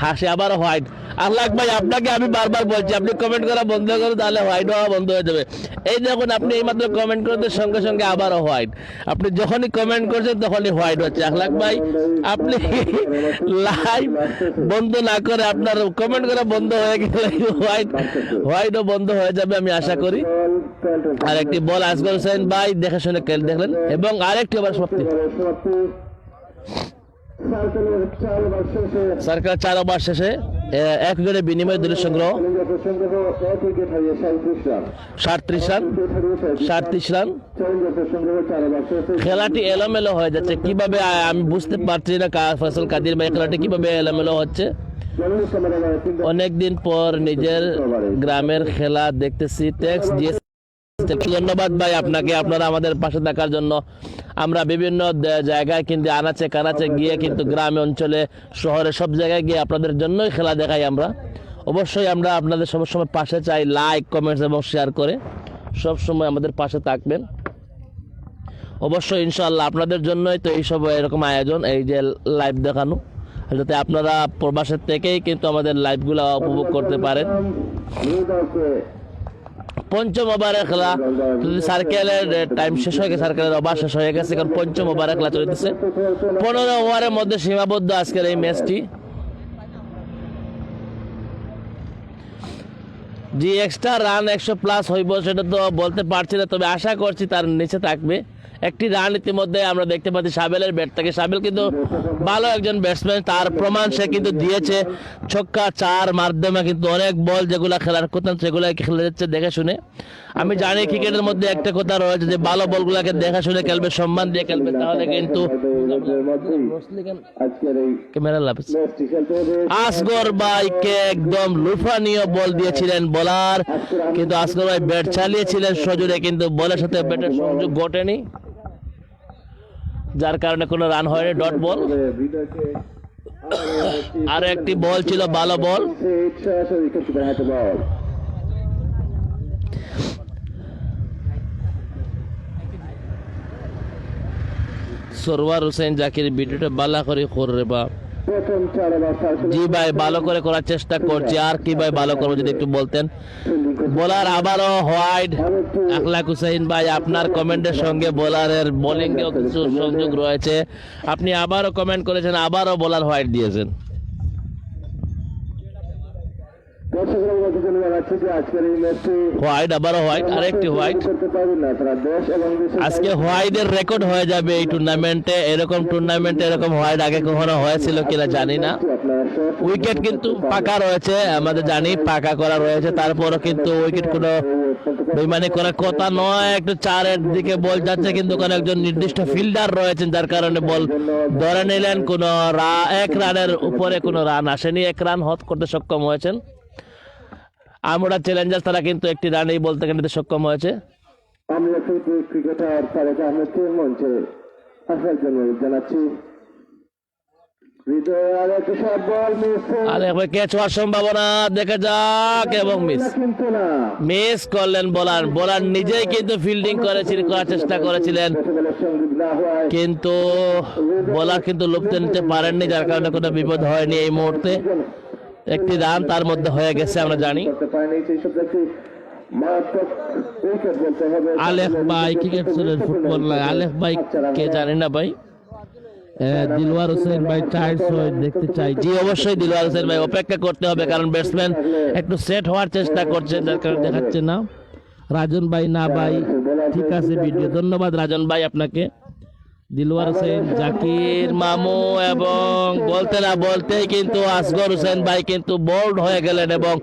হাসি আবার হোয়াইট। আল্লাহ ভাই আপনাকে আমি বারবার বলছি আপনি কমেন্ট করা বন্ধ করুন, তাহলে হোয়াইট হওয়া বন্ধ হয়ে যাবে। এই দেখুন আপনি এইমাত্র কমেন্ট করতে সঙ্গে সঙ্গে আবারও হোয়াইট, আপনি যখনই কমেন্ট করছেন তখনই হোয়াইট হচ্ছে। আল্লাহ ভাই আপনি লাইভ বন্ধ না করে আপনার কমেন্ট করা বন্ধ হয়ে গেলে হোয়াইটও বন্ধ হয়ে যাবে আমি আশা করি। আর একটি বল আসগর হোসেন ভাই দেখে শুনে দেখলেন, এবং আরেকটি ওভার সমাপ্তি। সরকার 4 ওভার শেষে 1 উইকেটের বিনিময়ে দলের সংগ্রহ 37 রান। খেলাটি এলোমেলো হয়ে যাচ্ছে কিভাবে আমি বুঝতে পারছি না। ফয়সাল কাদির ভাই খেলাটি কিভাবে এলোমেলো হচ্ছে। অনেকদিন পর নিজের গ্রামের খেলা দেখতেছি। ট্যাক্স দিয়েছে, ধন্যবাদ ভাই আপনাকে, আপনারা আমাদের পাশে থাকার জন্য। আমরা বিভিন্ন জায়গায় কিন্তু আনাচে কানাচে গিয়ে কিন্তু গ্রামে অঞ্চলে শহরে সব জায়গায় গিয়ে আপনাদের জন্যই খেলা দেখাই আমরা। অবশ্যই আমরা আপনাদের সবসময় পাশে চাই, লাইক কমেন্টস এবং শেয়ার করে সবসময় আমাদের পাশে থাকবেন। অবশ্যই ইনশাআল্লাহ আপনাদের জন্যই তো এইসব এরকম আয়োজন, এই যে লাইভ দেখানো, যাতে আপনারা প্রবাসের থেকেই কিন্তু আমাদের লাইভগুলো উপভোগ করতে পারেন। পঞ্চম ওভারের খেলা, যদি সার্কেলের টাইম শেষ হয়ে গেছে, সার্কেলের ওভার শেষ হয়ে গেছে, কারণ পঞ্চম ওভারের খেলা চলতেছে। 15 ওভারের মধ্যে সীমাবদ্ধ আজকের এই ম্যাচটি। জি এক্সট্রা রান 100+ হইব সেটা তো বলতে পারছি না, তবে আশা করছি তার নিচে থাকবে। একটি রান ইতিমধ্যে আমরা দেখতে পাচ্ছি সাবেলের ব্যাট থেকে। সাবেল কিন্তু ভালো একজন ব্যাটসম্যান, তার প্রমাণ সে কিন্তু দিয়েছে। ছক্কা 4 মাধ্যমে কিন্তু অনেক বল যেগুলা খেলার কথা সেগুলো খেলে যাচ্ছে দেখে শুনে। আমি জানি ক্রিকেটের মধ্যে একটা কথা রয়েছে যে ভালো বলগুলাকে দেখা শুনে খেলবে, সম্মান দিয়ে খেলবে, তাহলে কিন্তু ক্যামেরা লাভ। আসগর ভাইকে একদম লুফানীয় বল দিয়েছিলেন বোলার, কিন্তু আসগর ভাই ব্যাট চালিয়েছিলেন সজোরে, কিন্তু বলের সাথে ব্যাটের সংযোগ ঘটেনি, যার কারণে কোনো রান হয়নি, ডট বল। আর একটি বল ছিল ভালো বল, সরওয়ার হোসেন জাকির ভিডিওটা বালা করে করে বা জি ভাই ভালো করে করার চেষ্টা করছি। আর কি ভাই ভালো করবো যদি একটু বলতেন। বোলার আবারও হোয়াইট। আখলাক হুসাইন ভাই আপনার কমেন্টের সঙ্গে বোলারের বোলিংয়েও কিছু সংযোগ রয়েছে, আপনি আবারও কমেন্ট করেছেন, আবারও বোলার হোয়াইট দিয়েছেন। হোয়াইট আবারও হোয়াইট, আরেকটি হোয়াইট। আজকে হোয়াইটের রেকর্ড হয়ে যাবে এই টুর্নামেন্টে। এরকম টুর্নামেন্টে এরকম হোয়াইট আগে কখনো হয়েছিল কিনা জানি না। উইকেট কিন্তু পাকা রয়েছে, আমাদের জানি পাকা করা রয়েছে, তারপরও কিন্তু উইকেট কোনো বেইমানি করার কথা নয়। একটু 4-এর দিকে বল যাচ্ছে, কিন্তু ওখানে একজন নির্দিষ্ট ফিল্ডার রয়েছেন, যার কারণে বল ধরে নিলেন। কোনো 1 রানের উপরে কোনো রান আসেনি, 1 রান হত করতে সক্ষম হয়েছেন। আমরা চ্যালেঞ্জার্স তারা কিন্তু একটি রান এই বল থেকে নিতে সক্ষম হয়েছে। আমরা ক্রিকেটার তারেক আহমেদকে মঞ্চে আসার জন্য জানাচ্ছি। হৃদয়ে আরেক শট বল মিস আর একবার ক্যাচ হওয়ার সম্ভাবনা দেখা যাক এবং মিস কিন্তু না মিস করলেন বোলার নিজেই কিন্তু ফিল্ডিং করার চেষ্টা করেছিলেন, বলের সঙ্গীত না হওয়ায় কিন্তু বোলার কিন্তু লুপ্তে নিতে পারেননি, যার কারণে কোনো বিপদ হয়নি। এই মুহূর্তে একটি রান তার মধ্যে হয়ে গেছে আমরা জানি। করতে পারেনি সেই সব একটি মারাত্মক উইকেট বলতে হবে। আলেখ ভাই ক্রিকেট ফুটবল আলেখ ভাই কে জানি না ভাই। দিলওয়ার হোসেন ভাই দেখতে চাই। জি অবশ্যই দিলওয়ার হোসেন ভাই, অপেক্ষা করতে হবে কারণ ব্যাটসম্যান একটু সেট হওয়ার চেষ্টা করছেন, যার কারণে দেখাচ্ছে না। রাজন ভাই না ভাই ঠিক আছে ভিডিও, ধন্যবাদ রাজন ভাই আপনাকে। দিলওয়ার হোসেন, জাকির মামু এবং বলতে না বলতেই কিন্তু আসগর হোসেন ভাই কিন্তু বোল্ড হয়ে গেলেন এবং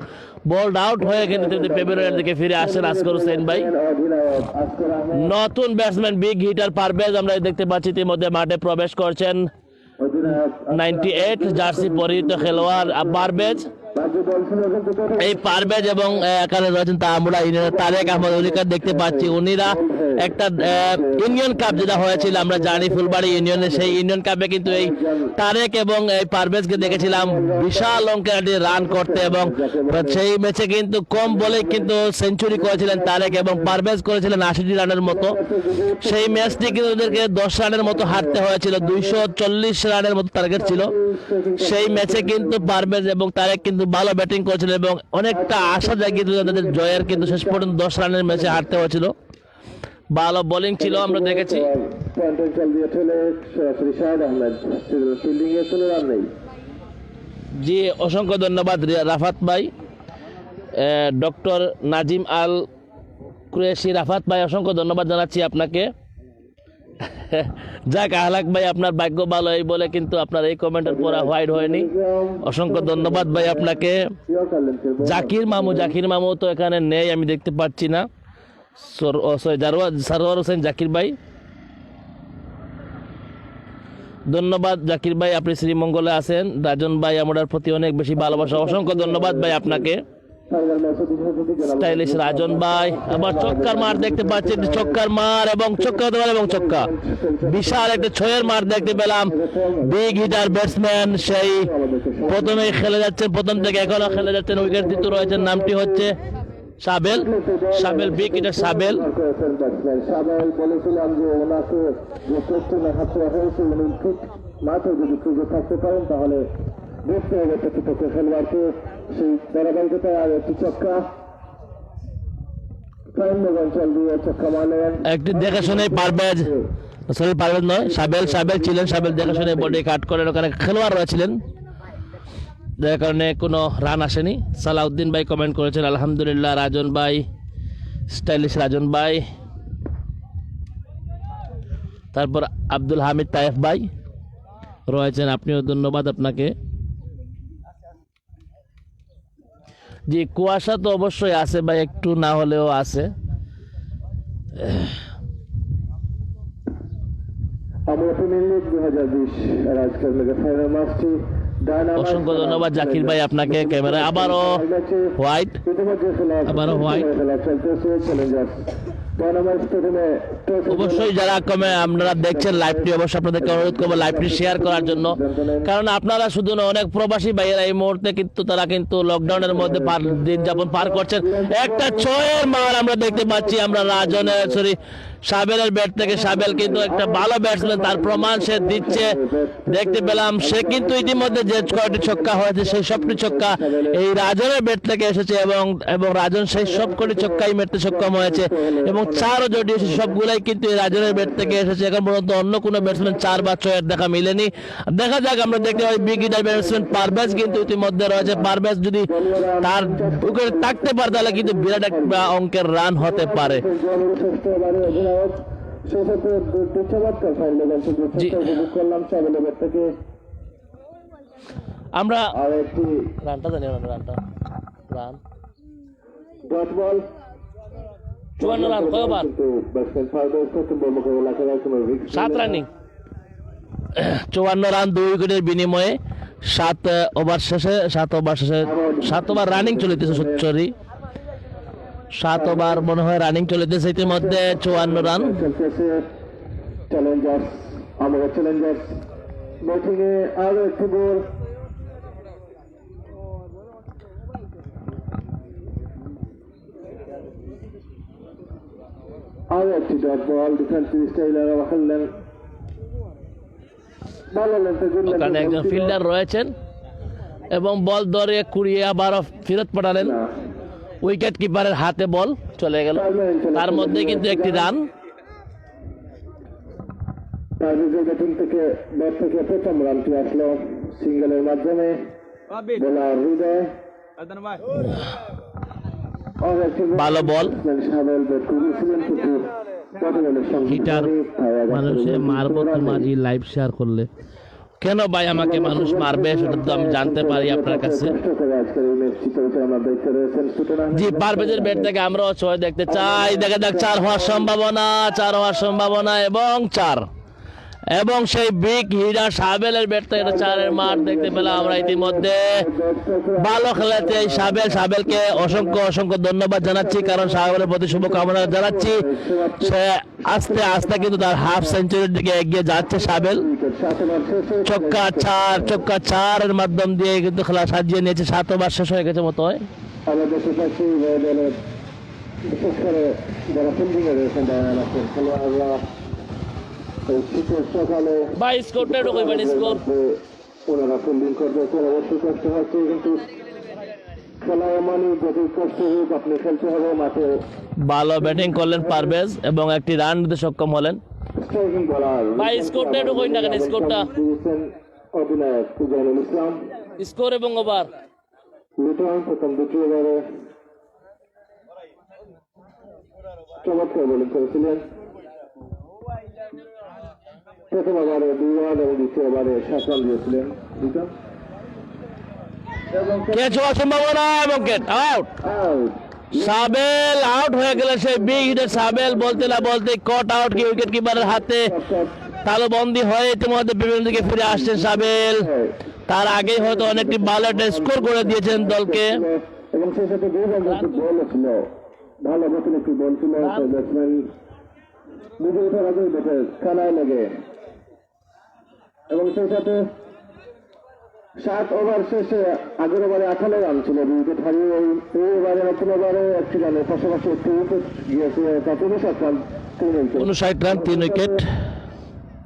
বোল্ড আউট হয়ে গেলে পেভিলিয়নের দিকে ফিরে আসেন আসগর হোসেন ভাই। অধিনায়ক আসগর আহমেদ, নতুন ব্যাটসম্যান বিগ হিটার পারভেজ আমরা দেখতে পাচ্ছি ইতিমধ্যে মাঠে প্রবেশ করছেন। অধিনায়ক 98 জার্সি পরিহিত খেলোয়াড় পারভেজ। বাজে বল ছিল কিন্তু এই পারভেজ এবং এখানে রয়েছেন আমরা তারেক আহমদ অধিকার দেখতে পাচ্ছি। উনিরা একটা ইউনিয়ন কাপ যেটা হয়েছিল আমরা জানি ফুলবাড়ি ইউনিয়নে, সেই ইউনিয়ন কাপে কিন্তু এই তারেক এবং এই পারভেজকে দেখেছিলাম বিশাল অঙ্কের একটি রান করতে এবং সেই ম্যাচে কিন্তু কম বলে কিন্তু সেঞ্চুরি করেছিলেন তারেক এবং পারভেজ করেছিলেন 80 রানের মতো। সেই ম্যাচটি কিন্তু ওদেরকে 10 রানের মতো হারতে হয়েছিল, 240 রানের মতো টার্গেট ছিল। সেই ম্যাচে কিন্তু পারভেজ এবং তারেক কিন্তু ভালো ব্যাটিং করেছিলেন এবং অনেকটা আশা জাগিয়ে দিল তাদের জয়ের, কিন্তু শেষ পর্যন্ত 10 রানের ম্যাচে হারতে হয়েছিল। ভালো বোলিং ছিল আমরা দেখেছি। পয়েন্টের চাল দিয়ে ঠেলে সরাসরি শাহাদ আহমেদ ফিল্ডিং এ কোনো রান নেই। জি অসংখ্য ধন্যবাদ রাফাত ভাই, ডক্টর নাজিম আল কুরেশি রাফাত ভাই, অসংখ্য ধন্যবাদ জানাচ্ছি আপনাকে। যাক আহলাক ভাই আপনার ভাগ্য ভালো, এই বলে কিন্তু আপনার এই কমেন্টের পড়া হোয়াইট হয়নি। অসংখ্য ধন্যবাদ ভাই আপনাকে। জাকির মামু তো এখানে নেই, আমি দেখতে পাচ্ছি না। সারোয়ার হোসেন জাকির ভাই, ধন্যবাদ জাকির ভাই, আপনি শ্রীমঙ্গলে আছেন। রাজন ভাই আমার প্রতি অনেক বেশি ভালোবাসা, অসংখ্য ধন্যবাদ ভাই আপনাকে। স্টাইলিশ রাজন ভাই, আবার চক্কার মার দেখতে পাচ্ছি, চক্কার মার এবং চক্কা বিশাল একটা ছয়ের মার দেখতে পেলাম। বিগ হিটার ব্যাটসম্যান সেই প্রথমেই খেলে যাচ্ছেন, প্রথম থেকে এখনো খেলে যাচ্ছেন, উইকেট দিতে রয়েছেন, নামটি হচ্ছে shovel big hitter shovel. Shovel বলেছিলাম যে ওনাকে যে চোখটি দেখাতে হয়েছে উনি ঠিক মাঠে যদি ক্রিজে থাকতে পারেন তাহলে দেখতে হবে প্রতিপক্ষ খেলোয়াড়কে সেই ধারাবাহিকতায়। আর একটি চক্কা অঞ্চল দিয়ে চক্কা মারলেন একটি দেখে শুনে পারভেজ নয় সাবেল ছিলেন, সাবেল দেখে শুনে বডি কাট করেন, ওখানে খেলোয়াড় রয়েছিলেন, যার কারণে কোনো রান আসেনি। সালাউদ্দিন ভাই কমেন্ট করেছেন আলহামদুলিল্লাহ। রাজন ভাই, স্টাইলিশ রাজন ভাই, তারপর আব্দুল হামিদ তায়েফ ভাই রয়েছেন, আপনিও ধন্যবাদ আপনাকে। জি কুয়াশা তো অবশ্যই আছে ভাই, একটু না হলেও আছে। আমরা প্রিমিয়ার লিগ 2020 আজকের মেগা ফাইনাল ম্যাচটি অসংখ্য ধন্যবাদ জাকির ভাই আপনাকে। ক্যামেরায় আবারও হোয়াইট, আবারও হোয়াইট। অবশ্যই যারা আপনারা দেখছেন লাইভটি, অবশ্যই আপনাদেরকে অনুরোধ করবো লাইভটি শেয়ার করার জন্য, কারণ আপনারা শুধু না অনেক প্রবাসী ভাইয়েরা এই মুহূর্তে কিন্তু তারা কিন্তু লকডাউনের মধ্যে দিন যাপন পার করছেন। একটা ছয়ের মার আমরা দেখতে পাচ্ছি, আমরা সাবেলের ব্যাট থেকে। সাবেল কিন্তু একটা ভালো ব্যাটসম্যান, তার প্রমাণ সে দিচ্ছে দেখতে পেলাম। সে কিন্তু ইতিমধ্যে যে কয়টি ছক্কা হয়েছে সেই সবটি ছক্কা এই রাজনের ব্যাট থেকে এসেছে এবং রাজন সেই সব কটি ছক্কাই মারতে সক্ষম হয়েছে এবং 4ও জড়িয়ে সবগুলাই কিন্তু এই রাজনের ব্যাট থেকে এসেছে। এখন পর্যন্ত অন্য কোনো ব্যাটসম্যান 4 বা 6 দেখা মিলেনি। দেখা যাক, আমরা দেখতে পাই বিগ হিটার ব্যাটসম্যান পারভেজ কিন্তু ইতিমধ্যে রয়েছে। পারভেজ যদি তার উইকেটে থাকতে পারে তাহলে কিন্তু বিরাট একটা অঙ্কের রান হতে পারে। আমরা রানটা জানি, রানটা রান 54 রান কয়বার 7 রানিং 54 রান 2 উইকেটের বিনিময়ে 7 ওভার শেষে 7 ওভার রানিং চলিতেছে। 7 ওভার মনে হয় রানিং চলিতেছে ইতিমধ্যে 54 রান। ব্যাটিংয়ে আরো একটি বল, আরো একটি ডট বল। ডিফেন্সিভ স্টাইলার খেললেন, ভালো লেন্থে ওখানে একজন ফিল্ডার রয়েছেন এবং বল ধরে কুড়িয়ে আবার ফেরত পাঠালেন। উইকেট কিপারের হাতে বল চলে গেল, তার মধ্যে কিন্তু একটি রান। ব্যাটিং থেকে ব্যাট থেকে প্রথম রানটি আসলো সিঙ্গেলের মাধ্যমে। বোলার হৃদয়, ভালো বল। সাবেল ব্যাট করেছিলেন কিন্তু প্রথমের সঙ্গে হিটার মানুষে মারবো তোমার এই লাইভ শেয়ার করলে। কেন ভাই আমাকে মানুষ মারবে সেটা তো আমি জানতে পারি আপনার কাছে। আজকের এই ম্যাচটি পরিচালনার দায়িত্বে রয়েছেন সুতরাং জি, পারভেজের ব্যাট থেকে আমরাও 6 দেখতে চাই। দেখা যাক 4 হওয়ার সম্ভাবনা, 4 হওয়ার সম্ভাবনা এবং 4, এবং সেই বিগ হিটার সাবেলের ব্যাট থেকে 4-এর মার দেখতে পেলাম আমরা ইতিমধ্যে। ভালো খেলেছে এই সাবেলকে অসংখ্য অসংখ্য ধন্যবাদ জানাচ্ছি, কারণ সাবেলের প্রতি শুভকামনা জানাচ্ছি। সে আস্তে আস্তে কিন্তু তার হাফ সেঞ্চুরির দিকে এগিয়ে যাচ্ছে সাবেল। ছক্কা 4-এর মাধ্যম দিয়ে কিন্তু খেলা সাজিয়ে নিয়েছে। 7 ওভার শেষ হয়ে গেছে মতো হয়। আমরা দেখতে পাচ্ছি দলের বিশেষ করে যারা ফিল্ডিং এ রয়েছেন খেলোয়াড়রা এই শীতের সকালে ভাই স্কোরটা একটু কইবেন, স্কোর ওনারা ফিল্ডিং করতে অবশ্যই কষ্ট হচ্ছে, কিন্তু খেলায় মানে যত কষ্ট হোক আপনি খেলতে হবে মাঠে। ভালো ব্যাটিং করলেন পারভেজ এবং একটি রান দিতে সক্ষম হলেন। স্ট্রাইকিং বলার ভাই স্কোরটা একটু কইন না কেন, স্কোরটা অধিনায়ক সুজানুল ইসলাম। স্কোর এবং ওভার লিটন প্রথম দুটি ওভারে চমৎকার বোলিং করেছিলেন। প্রথম ওভারে 2 রান এবং দ্বিতীয় ওভারে 7 রান দিয়েছিলেন লিটন। ক্যাচ হওয়ার সম্ভাবনা এবং ক্যাচ আউট। সাবেল আউট হয়ে গেল। সেই বিগ হিটার সাবেল বলতে না বলতে কট আউট কি উইকেট কিপারের হাতে তালুবন্দি হয়ে ইতিমধ্যে বিভিন্ন দিকে ফিরে আসছেন সাবেল। তার আগেই হয়তো অনেকটি ভালো একটা স্কোর করে দিয়েছেন দলকে। এবং সেই সাথে বল ছিল, ভালো মতন একটি বল ছিল। ব্যাটসম্যান বুঝে ওঠার আগেই ব্যাটে খেলায় লেগে, এবং সেই সাথে 7 ওভার শেষে আগের ওভারে 18 রান ছিল, উইকেট হারিয়ে এই ওভারে নতুন ওভারে 1 রানের পাশাপাশি একটি উইকেট গিয়েছে। তাতে 59 রান 59 রান 3 উইকেট।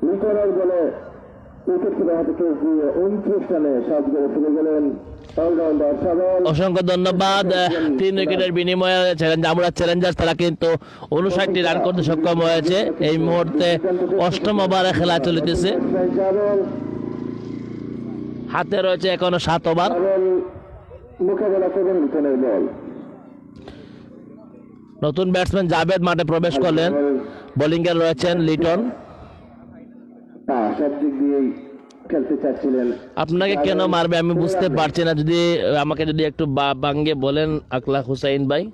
লিটনের বলে উইকেট কিপার হাতে ক্যাচ দিয়ে 29 রানে 7 করে ফিরে গেলেন অলরাউন্ডার সাবেল। অসংখ্য ধন্যবাদ। 3 উইকেটের বিনিময়ে আমরা চ্যালেঞ্জার্স তারা কিন্তু 59টি রান করতে সক্ষম হয়েছে। এই মুহূর্তে 8ম ওভারে খেলা চলিতেছে, হাতে রয়েছে এখনো 7 ওভার। মোকাবেলা করবেন লিটনের বল। নতুন ব্যাটসম্যান জাভেদ মাঠে প্রবেশ করলেন, বোলিংয়ে রয়েছেন লিটন। সব দিক দিয়েই খেলতে চাচ্ছিলেন। আপনাকে কেন মারবে আমি বুঝতে পারছি না, যদি আমাকে একটু বাঙ্গে বলেন আকলাক হুসাইন ভাই।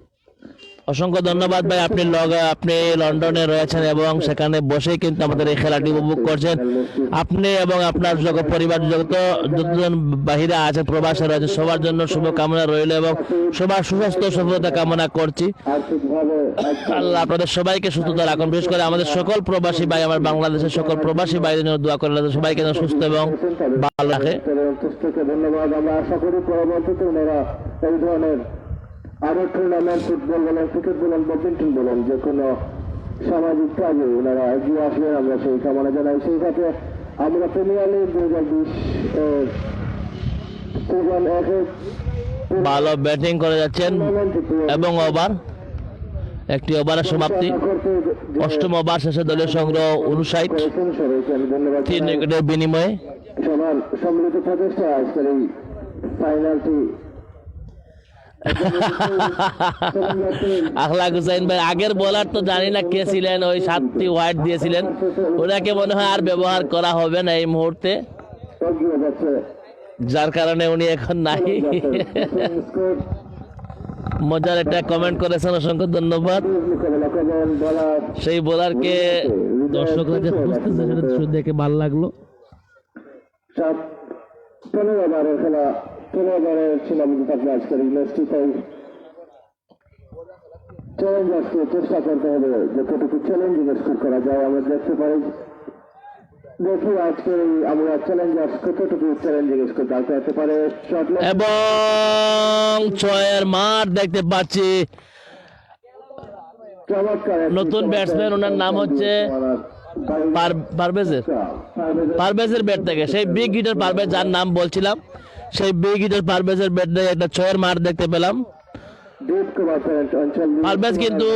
অসংখ্য ধন্যবাদ ভাই, আপনি লন্ডনে রয়েছেন এবং সেখানে বসেই কিন্তু আমাদের এই খেলাটি উপভোগ করছেন। আপনি এবং আপনার পরিবার যতজন বাহিরে আছেন, প্রবাসে রয়েছে, সবার জন্য শুভকামনা রইল এবং সবার সুস্বাস্থ্য সফলতা কামনা করছি। আল্লাহ আপনাদের সবাইকে সুস্থতা রাখুন, বিশেষ করে আমাদের সকল প্রবাসী ভাই, আমার বাংলাদেশের সকল প্রবাসী ভাইদের জন্য দোয়া করেন সবাইকে যেন সুস্থ এবং ভালো রাখে। ধন্যবাদ। আমরা আশা করি পরবর্তীতে ওনারা এই ধরনের আরো টুর্নামেন্ট, ফুটবল বলেন, ক্রিকেট বলেন, ব্যাডমিন্টন বলেন, যে কোনো সামাজিক কাজে ওনারা এগিয়ে আসবেন, আমরা সেই কামনা জানাই। সেই সাথে আমরা প্রিমিয়ার লিগ 2020 সিজন 1 ভালো ব্যাটিং করে যাচ্ছেন এবং ওভার একটি ওভারের সমাপ্তি। 8ম ওভার শেষে দলীয় সংগ্রহ 59, 3 উইকেটের বিনিময়ে। সবার সম্মিলিত প্রচেষ্টা আজকের এই ফাইনালটি। আকলাক হুসাইন ভাই, আগের বোলার তো জানি না কে ছিলেন, ওই 7টি ওয়াইড দিয়েছিলেন, ওনাকে মনে হয় আর ব্যবহার করা হবে না এই মুহূর্তে, যার কারণে উনি এখন নাই। মজার একটা কমেন্ট করেছেন, অসংখ্য ধন্যবাদ। সেই বোলারকে দর্শকরা যে খুঁজতেছে সেটা দেখে ভালো লাগলো। 15 ওভারের খেলা, 15 ওভারের সীমাবদ্ধ থাকবে আজকের এই ম্যাচটি। তাই চ্যালেঞ্জার্সকে চেষ্টা করতে হবে যে কতটুকু চ্যালেঞ্জিং স্কোর করা যায়। আমরা দেখতে পাই দেখি আজকে আমরা চ্যালেঞ্জার্স কতটুকু চ্যালেঞ্জিং স্কোর দাঁড়াতে হতে পারে শর্ট এবং ছয়ের মার দেখতে পাচ্ছি। চমৎকার নতুন ব্যাটসম্যান, ওনার নাম হচ্ছে পারভেজের ব্যাট থেকে, সেই বিগ হিটার পারভেজ যার নাম বলছিলাম, সেই বিগ হিটার পারভেজের ব্যাট থেকে একটা ছয়ের মার দেখতে পেলাম। পারভেজ কিন্তু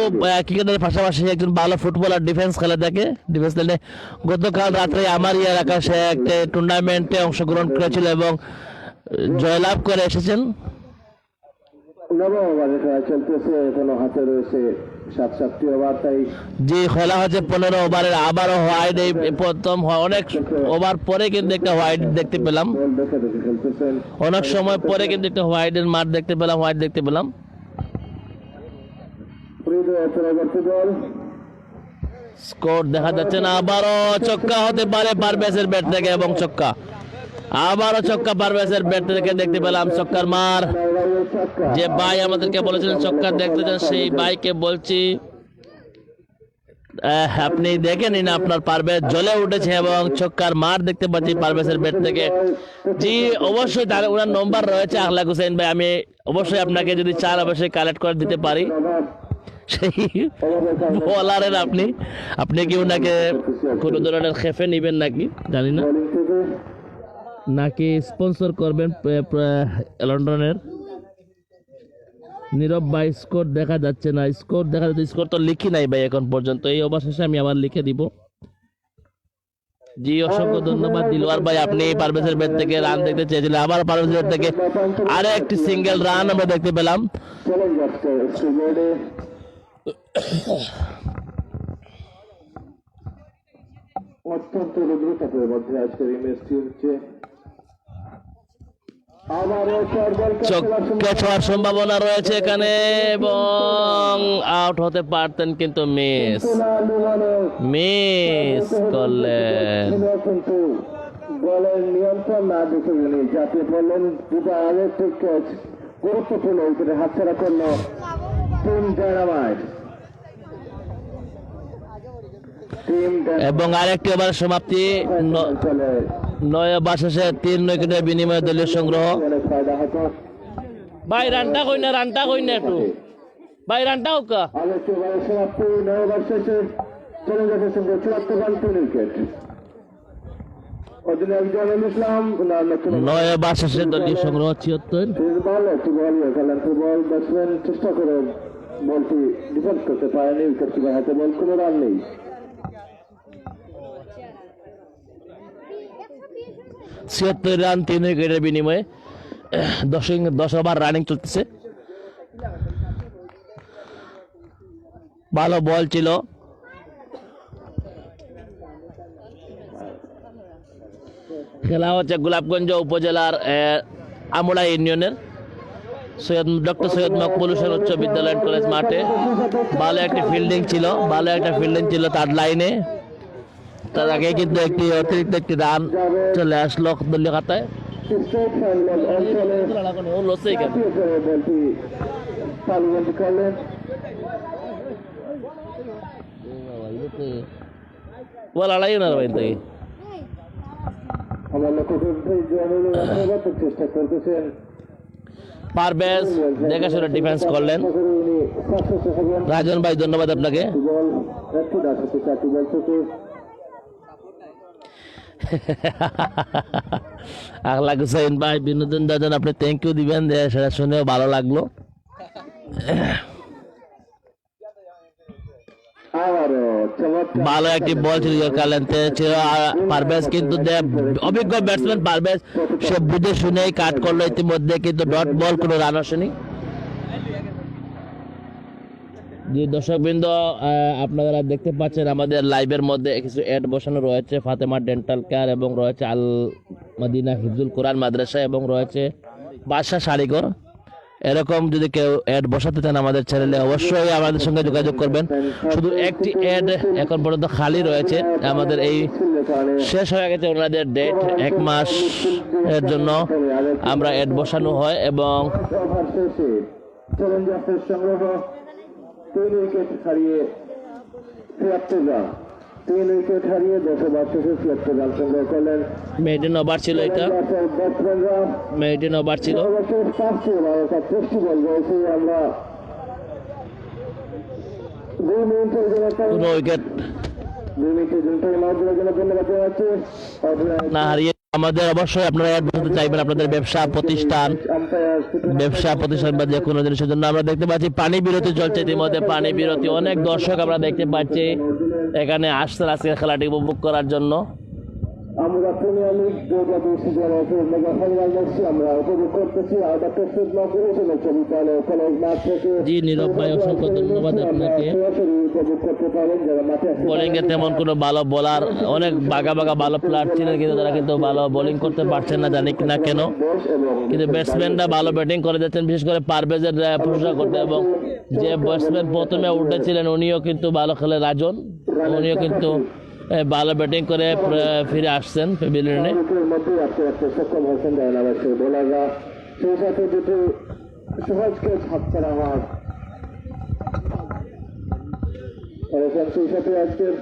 ক্রিকেটের পাশাপাশি একজন ভালো ফুটবলার, ডিফেন্স খেলে থাকে। ডিফেন্স খেলে গতকাল রাত্রে আমার এলাকায় সে একটা টুর্নামেন্টে অংশগ্রহণ করেছিল এবং জয়লাভ করে এসেছেন। নবম ওভারে খেলা চলতেছে, এখনো হাতে রয়েছে 7-7টি ওভার। তাই যে খেলা হচ্ছে 15 ওভারের, আবারও হোয়াইট, এই প্রথম অনেক ওভার পরে কিন্তু একটা হোয়াইট দেখতে পেলাম, বল দেখে দেখে খেলতেছেন। অনেক সময় পরে কিন্তু একটা হোয়াইটের মাঠ দেখতে পেলাম, হোয়াইট দেখতে পেলাম। পরবর্তী বল স্কোর দেখা যাচ্ছে না, আবারও ছক্কা হতে পারে পারভেজের ব্যাট থেকে এবং ছক্কা, আবারও ছক্কা পারভেজের ব্যাট থেকে দেখতে পেলাম। ছক্কার মার, যে ভাই আমাদেরকে বলেছিলেন ছক্কা দেখতে চান, সেই ভাইকে বলছি আপনি দেখে নিন, আপনার পারভেজ জ্বলে উঠেছে এবং ছক্কার মার দেখতে পাচ্ছি পারভেজের ব্যাট থেকে। জি অবশ্যই, তার ওনার নম্বর রয়েছে আখলাক হোসেন ভাই, আমি অবশ্যই আপনাকে যদি চান অবশ্যই কালেক্ট করে দিতে পারি। সেই বলারের আপনি কি ওনাকে কোনো ধরনের খেফে নিবেন নাকি জানি না, বোলিং থেকে নাকি স্পন্সর করবেন লন্ডনের। নীরব ভাই স্কোর দেখা যাচ্ছে না, স্কোর দেখা যাচ্ছে, স্কোর তো লিখি নাই ভাই এখন পর্যন্ত, এই ওভার শেষে আমি আবার লিখে দিব। জি অসংখ্য ধন্যবাদ দিলওয়ার ভাই, আপনি পারভেজের ব্যাট থেকে রান দেখতে চেয়েছিলেন, আবার পারভেজের ব্যাট থেকে আরো একটি সিঙ্গেল রান আমরা দেখতে পেলাম। চ্যালেঞ্জার্সকে স্ট্রিবোর্ডে অত্যন্ত রুদ্রতাপের মধ্যে আজকের এই ম্যাচটি হচ্ছে। আবারও চার বল ক্যাচ হওয়ার সম্ভাবনা রয়েছে এখানে এবং আউট হতে পারতেন কিন্তু মিস করলেন। কিন্তু বলের নিয়ন্ত্রণ না দেখে উনি যাতে বললেন দুটো আগের ক্যাচ গুরুত্বপূর্ণ উইকেটে হাতছাড়া করল টিম ডায়নামাইট। এবং আরেকটি ওভার সমাপ্তি, 9 ওভার শেষে 3 উইকেটের বিনিময়ে দলীয় সংগ্রহ। ভাই রানটা কই না একটু ভাই, রানটা হোক। আরেকটি ওভারের সমাপ্তি, 9 ওভার শেষে চ্যালেঞ্জার্সের সঙ্গে 74 রান 3 উইকেট। অধিনায়ক জামিল ইসলাম 9 ওভার শেষে দলীয় সংগ্রহ 76। ভালো একটি বল খেলেন, বল ব্যাটসম্যান চেষ্টা করে বলটি ডিফেন্স করতে পারেনি, উইকেট কিপার হাতে বল, কোনো রান নেই। 76 রান 3 উইকেটের বিনিময়ে 10 ওভার রানিং চলতেছে। ভালো বল ছিল, খেলা হচ্ছে গোলাপগঞ্জ উপজেলার আমুড়া ইউনিয়নের ডক্টর সৈয়দ মকবুল হোসেন উচ্চ বিদ্যালয় কলেজ মাঠে। ভালো একটা ফিল্ডিং ছিল তার লাইনে, তার আগে কিন্তু একটি অতিরিক্ত একটি রান চলে আসলো দলীয় খাতায়। স্ট্রেট ফাইনাল অঞ্চলে বলটি তালুবন্দি করলেন। আমার লক্ষ্য চেষ্টা করতেছেন পারভেজ, দেখাশোনা ডিফেন্স করলেন। উনি সাকসেস হবেন। রাজন ভাই ধন্যবাদ আপনাকে। বল একটু দাস হচ্ছে 4টি বল থেকে আখলাক হোসেন ভাই, বিনোদন দাজন আপনি থ্যাংক ইউ দিবেন, সেটা শুনেও ভালো লাগলো। ভালো একটি বল ছিল পারভেজ, কিন্তু অভিজ্ঞ ব্যাটসম্যান পারভেজ সে বুঝে শুনেই কাট করলো ইতিমধ্যে, কিন্তু ডট বল, কোনো রান আসেনি। যে দর্শকবৃন্দ আপনারা দেখতে পাচ্ছেন আমাদের লাইভের মধ্যে কিছু অ্যাড বসানো রয়েছে, ফাতেমা ডেন্টাল কেয়ার এবং রয়েছে আল মদিনা হিফজুল কোরআন মাদ্রাসা এবং রয়েছে বাদশা শাড়িঘর। এরকম যদি কেউ অ্যাড বসাতে চান আমাদের চ্যানেলে অবশ্যই আমাদের সঙ্গে যোগাযোগ করবেন। শুধু একটি অ্যাড এখন পর্যন্ত খালি রয়েছে, আমাদের এই শেষ হয়ে গেছে ওনাদের ডেট, 1 মাস এর জন্য আমরা অ্যাড বসানো হয় এবং চ্যালেঞ্জার্সের সংগ্রহ 3 উইকেট হারিয়ে 73 রান। 3 উইকেট হারিয়ে 10 শেষে 76 রান সংগ্রহ করলেন। মেইডেন ওভার ছিল এটা, ব্যাটসম্যানরা মেইডেন ওভার ছিল। সর্বশেষ 5টি ওভার অর্থাৎ 60 বল রয়েছে। আমরা 2 মিনিটের জন্য কোনো উইকেট 2 মিনিটের জন্য টাইম জন্য ধন্যবাদ জানাচ্ছি। না হারিয়ে আমাদের অবশ্যই আপনারা অ্যাড বসাতে চাইবেন আপনাদের ব্যবসা প্রতিষ্ঠান বা যে কোনো জিনিসের জন্য। আমরা দেখতে পাচ্ছি পানি বিরতি চলছে, ইতিমধ্যে পানি বিরতি, অনেক দর্শক আমরা দেখতে পাচ্ছি এখানে আসছেন আজকের খেলাটি উপভোগ করার জন্য। আমরা প্রিমিয়ার লিগ 2020 সিজনের মেগা ফাইনাল ম্যাচটি আমরা উপভোগ করতেছি। আর ডক্টর সুদমা করেছেন কলেজ মাঠ থেকে। জি নীরব ভাই, অসংখ্য ধন্যবাদ আপনাকে। সরাসরি উপভোগ করতে পারেন যারা মাঠে আসতে বোলিং এ তেমন কোনো ভালো বোলার, অনেক বাঘা ভালো প্লেয়ার ছিলেন কিন্তু তারা কিন্তু ভালো বোলিং করতে পারছেন না, জানি না কেন। কিন্তু ব্যাটসম্যানরা ভালো ব্যাটিং করে যাচ্ছেন, বিশেষ করে পারভেজের প্রশংসা করতে। এবং যে ব্যাটসম্যান প্রথমে উঠেছিলেন উনিও কিন্তু ভালো খেলে, রাজন, উনিও কিন্তু ভালো ব্যাটিং করে ফিরে আসছেন প্যাভিলিয়নে। মধ্যে আস্তে আস্তে সক্ষম হয়েছেন ডায়নামাইটসের বোলাররা। সেই সাথে দুটি সহজ ক্যাচ হাতছাড়া হওয়ার সেই সাথে আজকের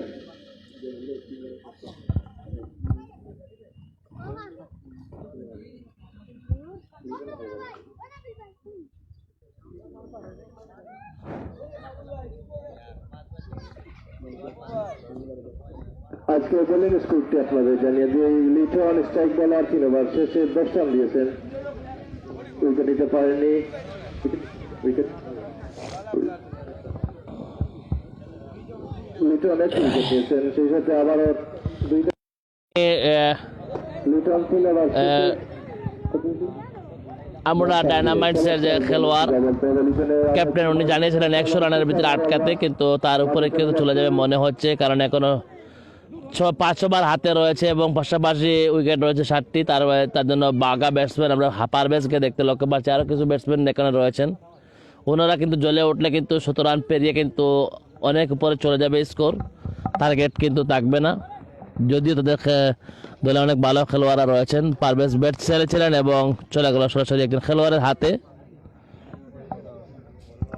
আজকে বোলিং স্কোরটি আপনাদের জানিয়ে দিয়ে লিটন স্ট্রাইক বলার 3 ওভার শেষে 10 রান দিয়েছেন, উইকেট নিতে পারেননি। উইকেট লিটন 1 উইকেট দিয়েছেন, সেই সাথে আবারও 2 লিটন 3 ওভার আমরা ডায়নামাইটসের যে খেলোয়াড় ক্যাপ্টেন উনি জানিয়েছিলেন 100 রানের ভিতরে আটকাতে, কিন্তু তার উপরে কিন্তু চলে যাবে মনে হচ্ছে, কারণ এখনো 5 ওভার হাতে রয়েছে এবং পাশাপাশি উইকেট রয়েছে 7টি। তার জন্য বাঘা ব্যাটসম্যান আমরা পারভেজকে দেখতে লক্ষ্য পাচ্ছি, আরও কিছু ব্যাটসম্যান এখানে রয়েছেন। ওনারা কিন্তু জ্বলে উঠলে কিন্তু 17 রান পেরিয়ে কিন্তু অনেক উপরে চলে যাবে স্কোর, টার্গেট কিন্তু থাকবে না। যদিও তাদের দলে অনেক ভালো খেলোয়াড়রা রয়েছেন। পারভেজ ব্যাট ছেড়েছিলেন এবং চলে গেল সরাসরি একজন খেলোয়াড়ের হাতে,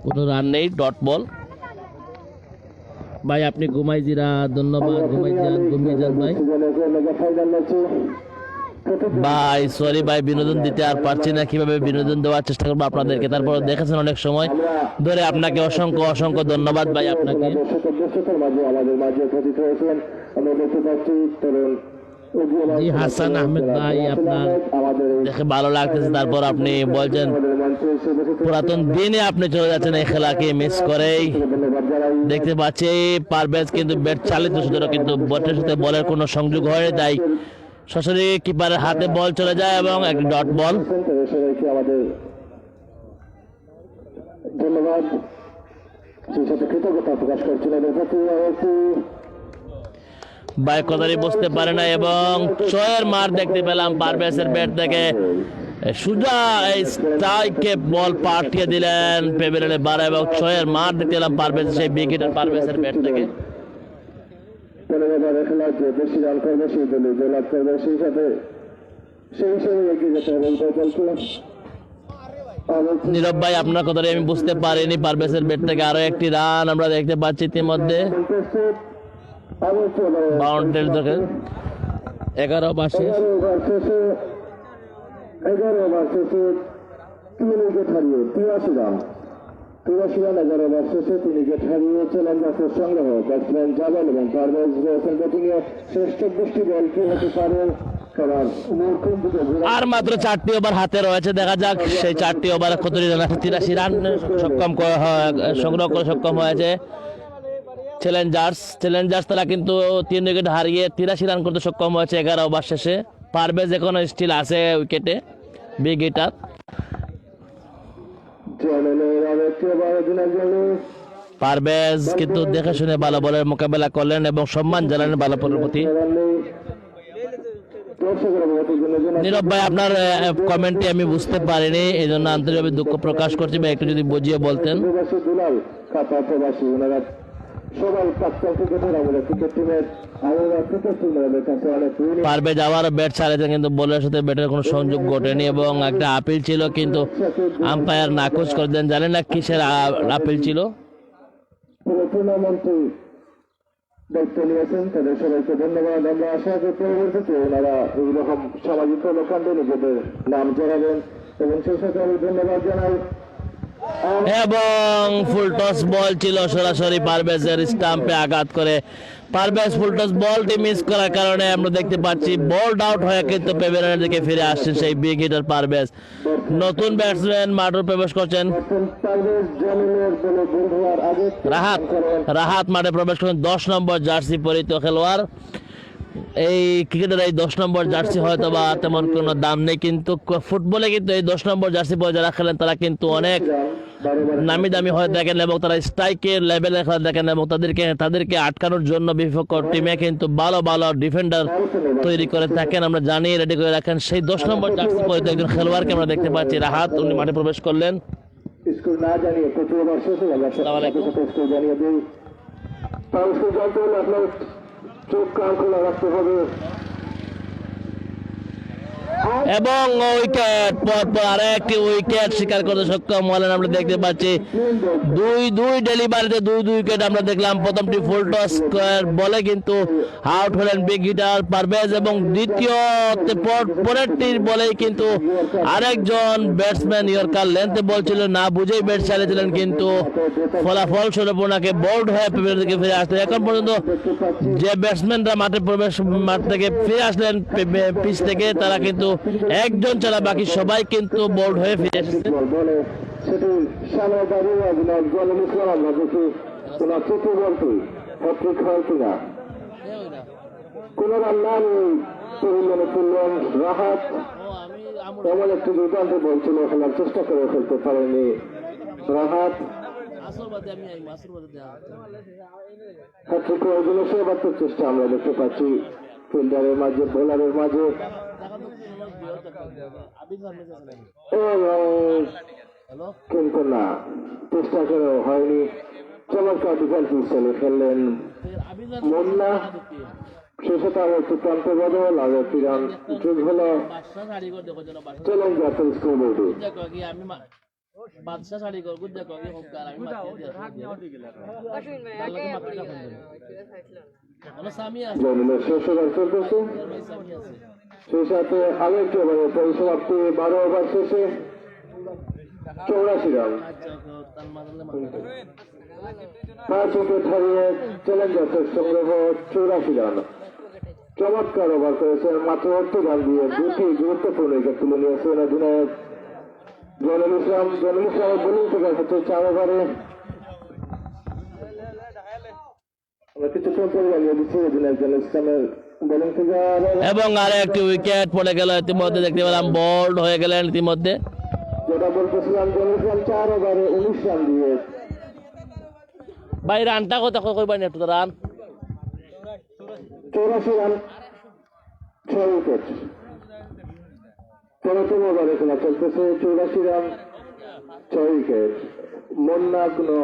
কোনো রান নেই, ডট বল। ভাই আপনি ঘুমাই জিরা, ধন্যবাদ, ঘুমিয়ে যান ভাই। ভাই সরি ভাই, বিনোদন দিতে আর পারছি না, কিভাবে বিনোদন দেওয়ার চেষ্টা করবো আপনাদেরকে। তারপর দেখেছেন অনেক সময় ধরে, আপনাকে অসংখ্য ধন্যবাদ ভাই আপনাকে। আমাদের মাঝে উপস্থিত হয়েছেন আমরা দেখতে পাচ্ছি তরুণ জি হাসান আহমেদ ভাই, আপনার দেখে ভালো লাগতেছে। তারপর আপনি বলছেন পুরাতন দিনে আপনি চলে যাচ্ছেন এই খেলাকে মিস করেই। দেখতে পাচ্ছি পারভেজ কিন্তু ব্যাট চালিত, সুতরাং কিন্তু ব্যাটের সাথে বলের কোনো সংযোগ হয়নি, তাই সরাসরি কিপারের হাতে বল চলে যায় এবং এক ডট বল। আমাদের ধন্যবাদ, সেই সাথে কৃতজ্ঞতা প্রকাশ করছি না ভাই কথাটি বুঝতে পারে না এবং ছয়ের মার দেখতে পেলাম পারভেজের ব্যাট থেকে। সুজা এই স্ট্রাইকে বল পাঠিয়ে দিলেন প্যাভিলিয়নে 12 এবং 6 মার দেখতে পেলাম পারভেজ, সেই উইকেটের পারভেজের ব্যাট থেকে। বেশি রান করবে সেই দলে জয়লাভ করবে, সেই সাথে সেই হিসেবে এগিয়ে যেতে হবে। নীরব ভাই আপনার কথাটি আমি বুঝতে পারিনি, পারভেজের ব্যাট থেকে আরো একটি রান আমরা দেখতে পাচ্ছি ইতিমধ্যে। বাউন্ডারি থেকে 11 ওভার শেষ। 11 ওভার শেষে 3 উইকেট হারিয়ে 83 রান 11 ওভার শেষে 3 উইকেট হারিয়ে চ্যালেঞ্জার্সের সংগ্রহ ব্যাটসম্যান জাবেল এবং পারভেজ রয়েছেন ব্যাটিংয়ে। শেষ 24টি বল কি হতে পারে, আর মাত্র 4টি ওভার হাতে রয়েছে, দেখা যাক সেই 4টি ওভারে কতটি রান আছে। 83 রান সংগ্রহ করে সক্ষম হয়েছে চ্যালেঞ্জার্স। তারা কিন্তু 3 উইকেট হারিয়ে 83 রান করতে সক্ষম হয়েছে 11 ওভার শেষে। পারভেজ এখনো স্টিল আছে উইকেটে, বিগ হিটার। পারভেজ কিন্তু দেখে শুনে ভালো বলের মোকাবেলা করলেন এবং সম্মান জানালেন ভালো বলের প্রতি। নীরব ভাই আপনার কমেন্টটি আমি বুঝতে পারিনি, এই জন্য আন্তরিকভাবে দুঃখ প্রকাশ করছি ভাই, একটু যদি বুঝিয়ে বলতেন। পারভেজ আবার ব্যাট ছাড়েছেন কিন্তু বলের সাথে ব্যাটের কোনো সংযোগ ঘটেনি এবং একটা আপিল ছিল কিন্তু আম্পায়ার নাকচ করে দেন, জানেন না কিসের আপিল ছিল। দায়িত্ব নিয়েছেন তাদের সবাইকে ধন্যবাদ। আমরা আশা করি পরবর্তীতে ওনারা এইরকম সামাজিক কর্মকাণ্ডে নিজেদের নাম জানাবেন এবং সেই সাথে আমি ধন্যবাদ জানাই। এবং ফুলটস বল ছিল সরাসরি পারভেজের স্টাম্পে আঘাত করে পারভেজ ফুলটস বলটি মিস করার কারণে আমরা দেখতে পাচ্ছি বল আউট হয়ে কিন্তু পেভিলিয়নের দিকে ফিরে আসছেন সেই বিগ হিটার পারভেজ। নতুন ব্যাটসম্যান মাঠে প্রবেশ করছেন পারভেজ জামিলের দলে বের হওয়ার আগে রাহাত মাঠে প্রবেশ করেন 10 নম্বর জার্সি পরিহিত খেলোয়াড়। এই ক্রিকেটের এই 10 নম্বর জার্সি হয়তো বা তেমন কোনো দাম নেই, কিন্তু ফুটবলে কিন্তু এই 10 নম্বর জার্সি পরে যারা খেলেন তারা কিন্তু অনেক নামি দামি হয়ে দেখেন এবং তারা স্ট্রাইকের লেভেলে খেলা দেখেন এবং তাদেরকে আটকানোর জন্য বিপক্ষ টিমে কিন্তু ভালো ভালো ডিফেন্ডার তৈরি করে থাকেন। আমরা জানি রেডি করে রাখেন সেই 10 নম্বর জার্সি পরিহিত একজন খেলোয়াড়কে আমরা দেখতে পাচ্ছি রাহাত, উনি মাঠে প্রবেশ করলেন। স্কুল না জানিয়ে প্রতিবার শেষে আমরা স্কুল জানিয়ে দিই, তাও স্কুল জানতে হলে আপনার চোখ কান খোলা রাখতে হবে। এবং উইকেট পরপর আরেকটি উইকেট শিকার করতে সক্ষম হলেন। আমরা দেখতে পাচ্ছি দুই ডেলিভারিতে দুই উইকেট আমরা দেখলাম। প্রথমটি ফুলটস বলে কিন্তু আউট হলেন বিগ হিটার পারভেজ এবং দ্বিতীয় পরেরটির বলেই কিন্তু আরেকজন ব্যাটসম্যান ইয়র্কার লেন্থে বল ছিল না বুঝেই ব্যাট চালিয়েছিলেন, কিন্তু ফলাফল স্বরূপ ওনাকে বোল্ড হয়ে পেভিলিয়ন থেকে ফিরে আসতে এখন পর্যন্ত যে ব্যাটসম্যানরা মাঠ থেকে ফিরে আসলেন পিচ থেকে তারা কিন্তু একজন ছাড়া বাকি সবাই কিন্তু বোল্ড হয়ে ফিরে এসেছে। সেটি সামনে দাঁড়িয়ে জলের ইসলাম আমরা দেখি ওনার তৃতীয় বলটি হ্যাট্রিক হয় কিনা। কোন রান না নেই পেভিলিয়নে তুললেন রাহাত, এমন একটি দুর্দান্ত বল ছিল খেলার চেষ্টা করে ফেলতে পারেনি রাহাত। হ্যাট্রিক হয়ে গেল সেবাত্তর চেষ্টা আমরা দেখতে পাচ্ছি ফিল্ডারের মাঝে বোলারের মাঝে, কিন্তু না চেষ্টা করে হয়নি। চমৎকার ডিফেন্সিভ স্টাইলে খেললেন মুন্না, শেষে তার একটু প্রান্ত বদল আর একটি রান যোগ হল চ্যালেঞ্জার স্কোর বোর্ডে। জমিনের শেষ ওভার চলতেছে, সেই সাথে আরো একটি ওভারের পরিসমাপ্তি 12 ওভার শেষে 84 রান 5 উইকেট হারিয়ে চ্যালেঞ্জার্সের সংগ্রহ 84 রান। চমৎকার ওভার করেছেন, মাত্র 8 রান দিয়ে দুটি গুরুত্বপূর্ণ উইকেট তুলে নিয়েছেন অধিনায়ক জলিল ইসলাম। জলিল ইসলামের বোলিং থেকে হচ্ছে 4 ওভারে আমরা কিছুক্ষণ পরে জানিয়ে দিচ্ছি অধিনায়ক জলিল ইসলামের বোলিং থেকে। এবং আরে একটি উইকেট পড়ে গেল ইতিমধ্যে, দেখতে পেলাম বোল্ড হয়ে গেলেন ইতিমধ্যে। যেটা বলতেছিলাম জলিল ইসলাম 4 ওভারে 19 রান দিয়ে ভাই রানটা কথা কইবেন একটু রান 84 রান 6 উইকেট। 13তম ওভারে খেলা চলতেছে, 84 রান 6 উইকেট। মুন্না কোনো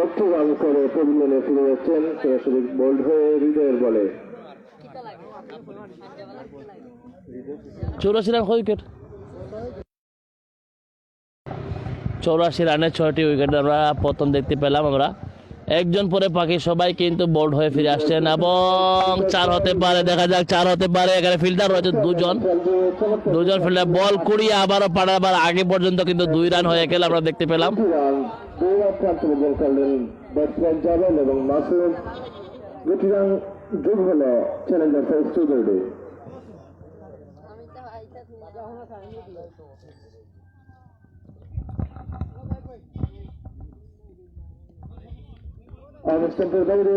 একটি রান করে পেভিলিয়নে ফিরে যাচ্ছেন সরাসরি বোল্ড হয়ে হৃদয়ের বলে। 84 রান উইকেট, 84 রানে 6টি উইকেট আমরা প্রথম দেখতে পেলাম। আমরা একজন পরে বাকি সবাই কিন্তু বোল্ড হয়ে ফিরে আসছেন এবং 4 হতে পারে, দেখা যাক 4 হতে পারে। এখানে ফিল্ডার রয়েছে দুজন ফিল্ডার বল কুড়িয়ে আবারও পাঠাবার আগে পর্যন্ত কিন্তু 2 রান হয়ে গেল আমরা দেখতে পেলাম। এবং মাসুদ 2 রান যোগ হলো চ্যালেঞ্জার্সের স্টুডিওতে। অনুষ্ঠানটির বাইরে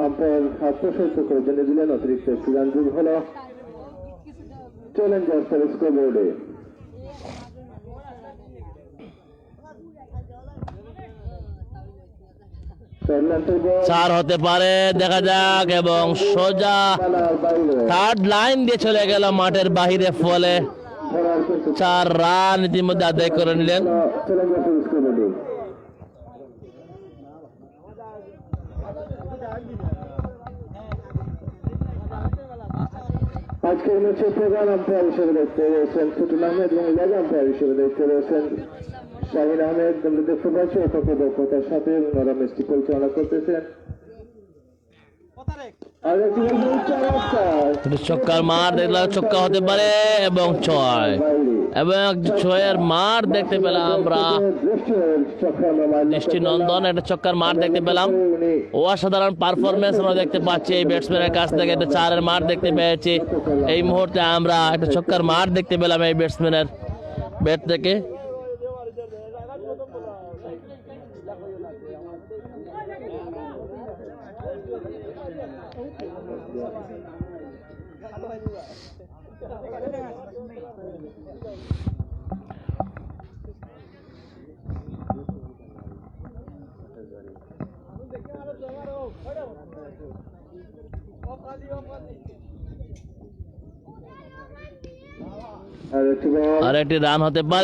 আম্পায়ার হাত প্রসারিত করে জেনে দিলেন অতিরিক্ত 1 রান যোগ হল চ্যালেঞ্জার্সের স্কোরবোর্ডে। চার হতে পারে, দেখা যাক, এবং সোজা থার্ড লাইন দিয়ে চলে গেল মাঠের বাহিরে, ফলে 4 রান ইতিমধ্যে আদায় করে নিলেন। আজকের ম্যাচে প্রধান আম্পায়ার হিসেবে দেখতে রয়েছেন ফুটুল আহমেদ এবং লেগ আম্পায়ার হিসেবে দেখতে রয়েছেন শাহিন আহমেদ আমরা দেখতে পাচ্ছি অত্যন্ত দক্ষতার সাথে ওনারা ম্যাচটি পরিচালনা করতেছেন। আর একটি বল উচ্চ রাস্তায় একটু ছক্কার মার দেখলাম, ছক্কা হতে পারে এবং ছয়, এবং ছয়ের মার দেখতে পেলাম আমরা। দৃষ্টিনন্দন একটা ছক্কার মার দেখতে পেলাম। অসাধারণ পারফরমেন্স আমরা দেখতে পাচ্ছি এই ব্যাটসম্যানের কাছ থেকে। একটা চারের মার দেখতে পেয়েছি এই মুহূর্তে আমরা। একটা ছক্কার মার দেখতে পেলাম এই ব্যাটসম্যানের ব্যাট থেকে। আর একটি বল আর একটি রান হতে পারে।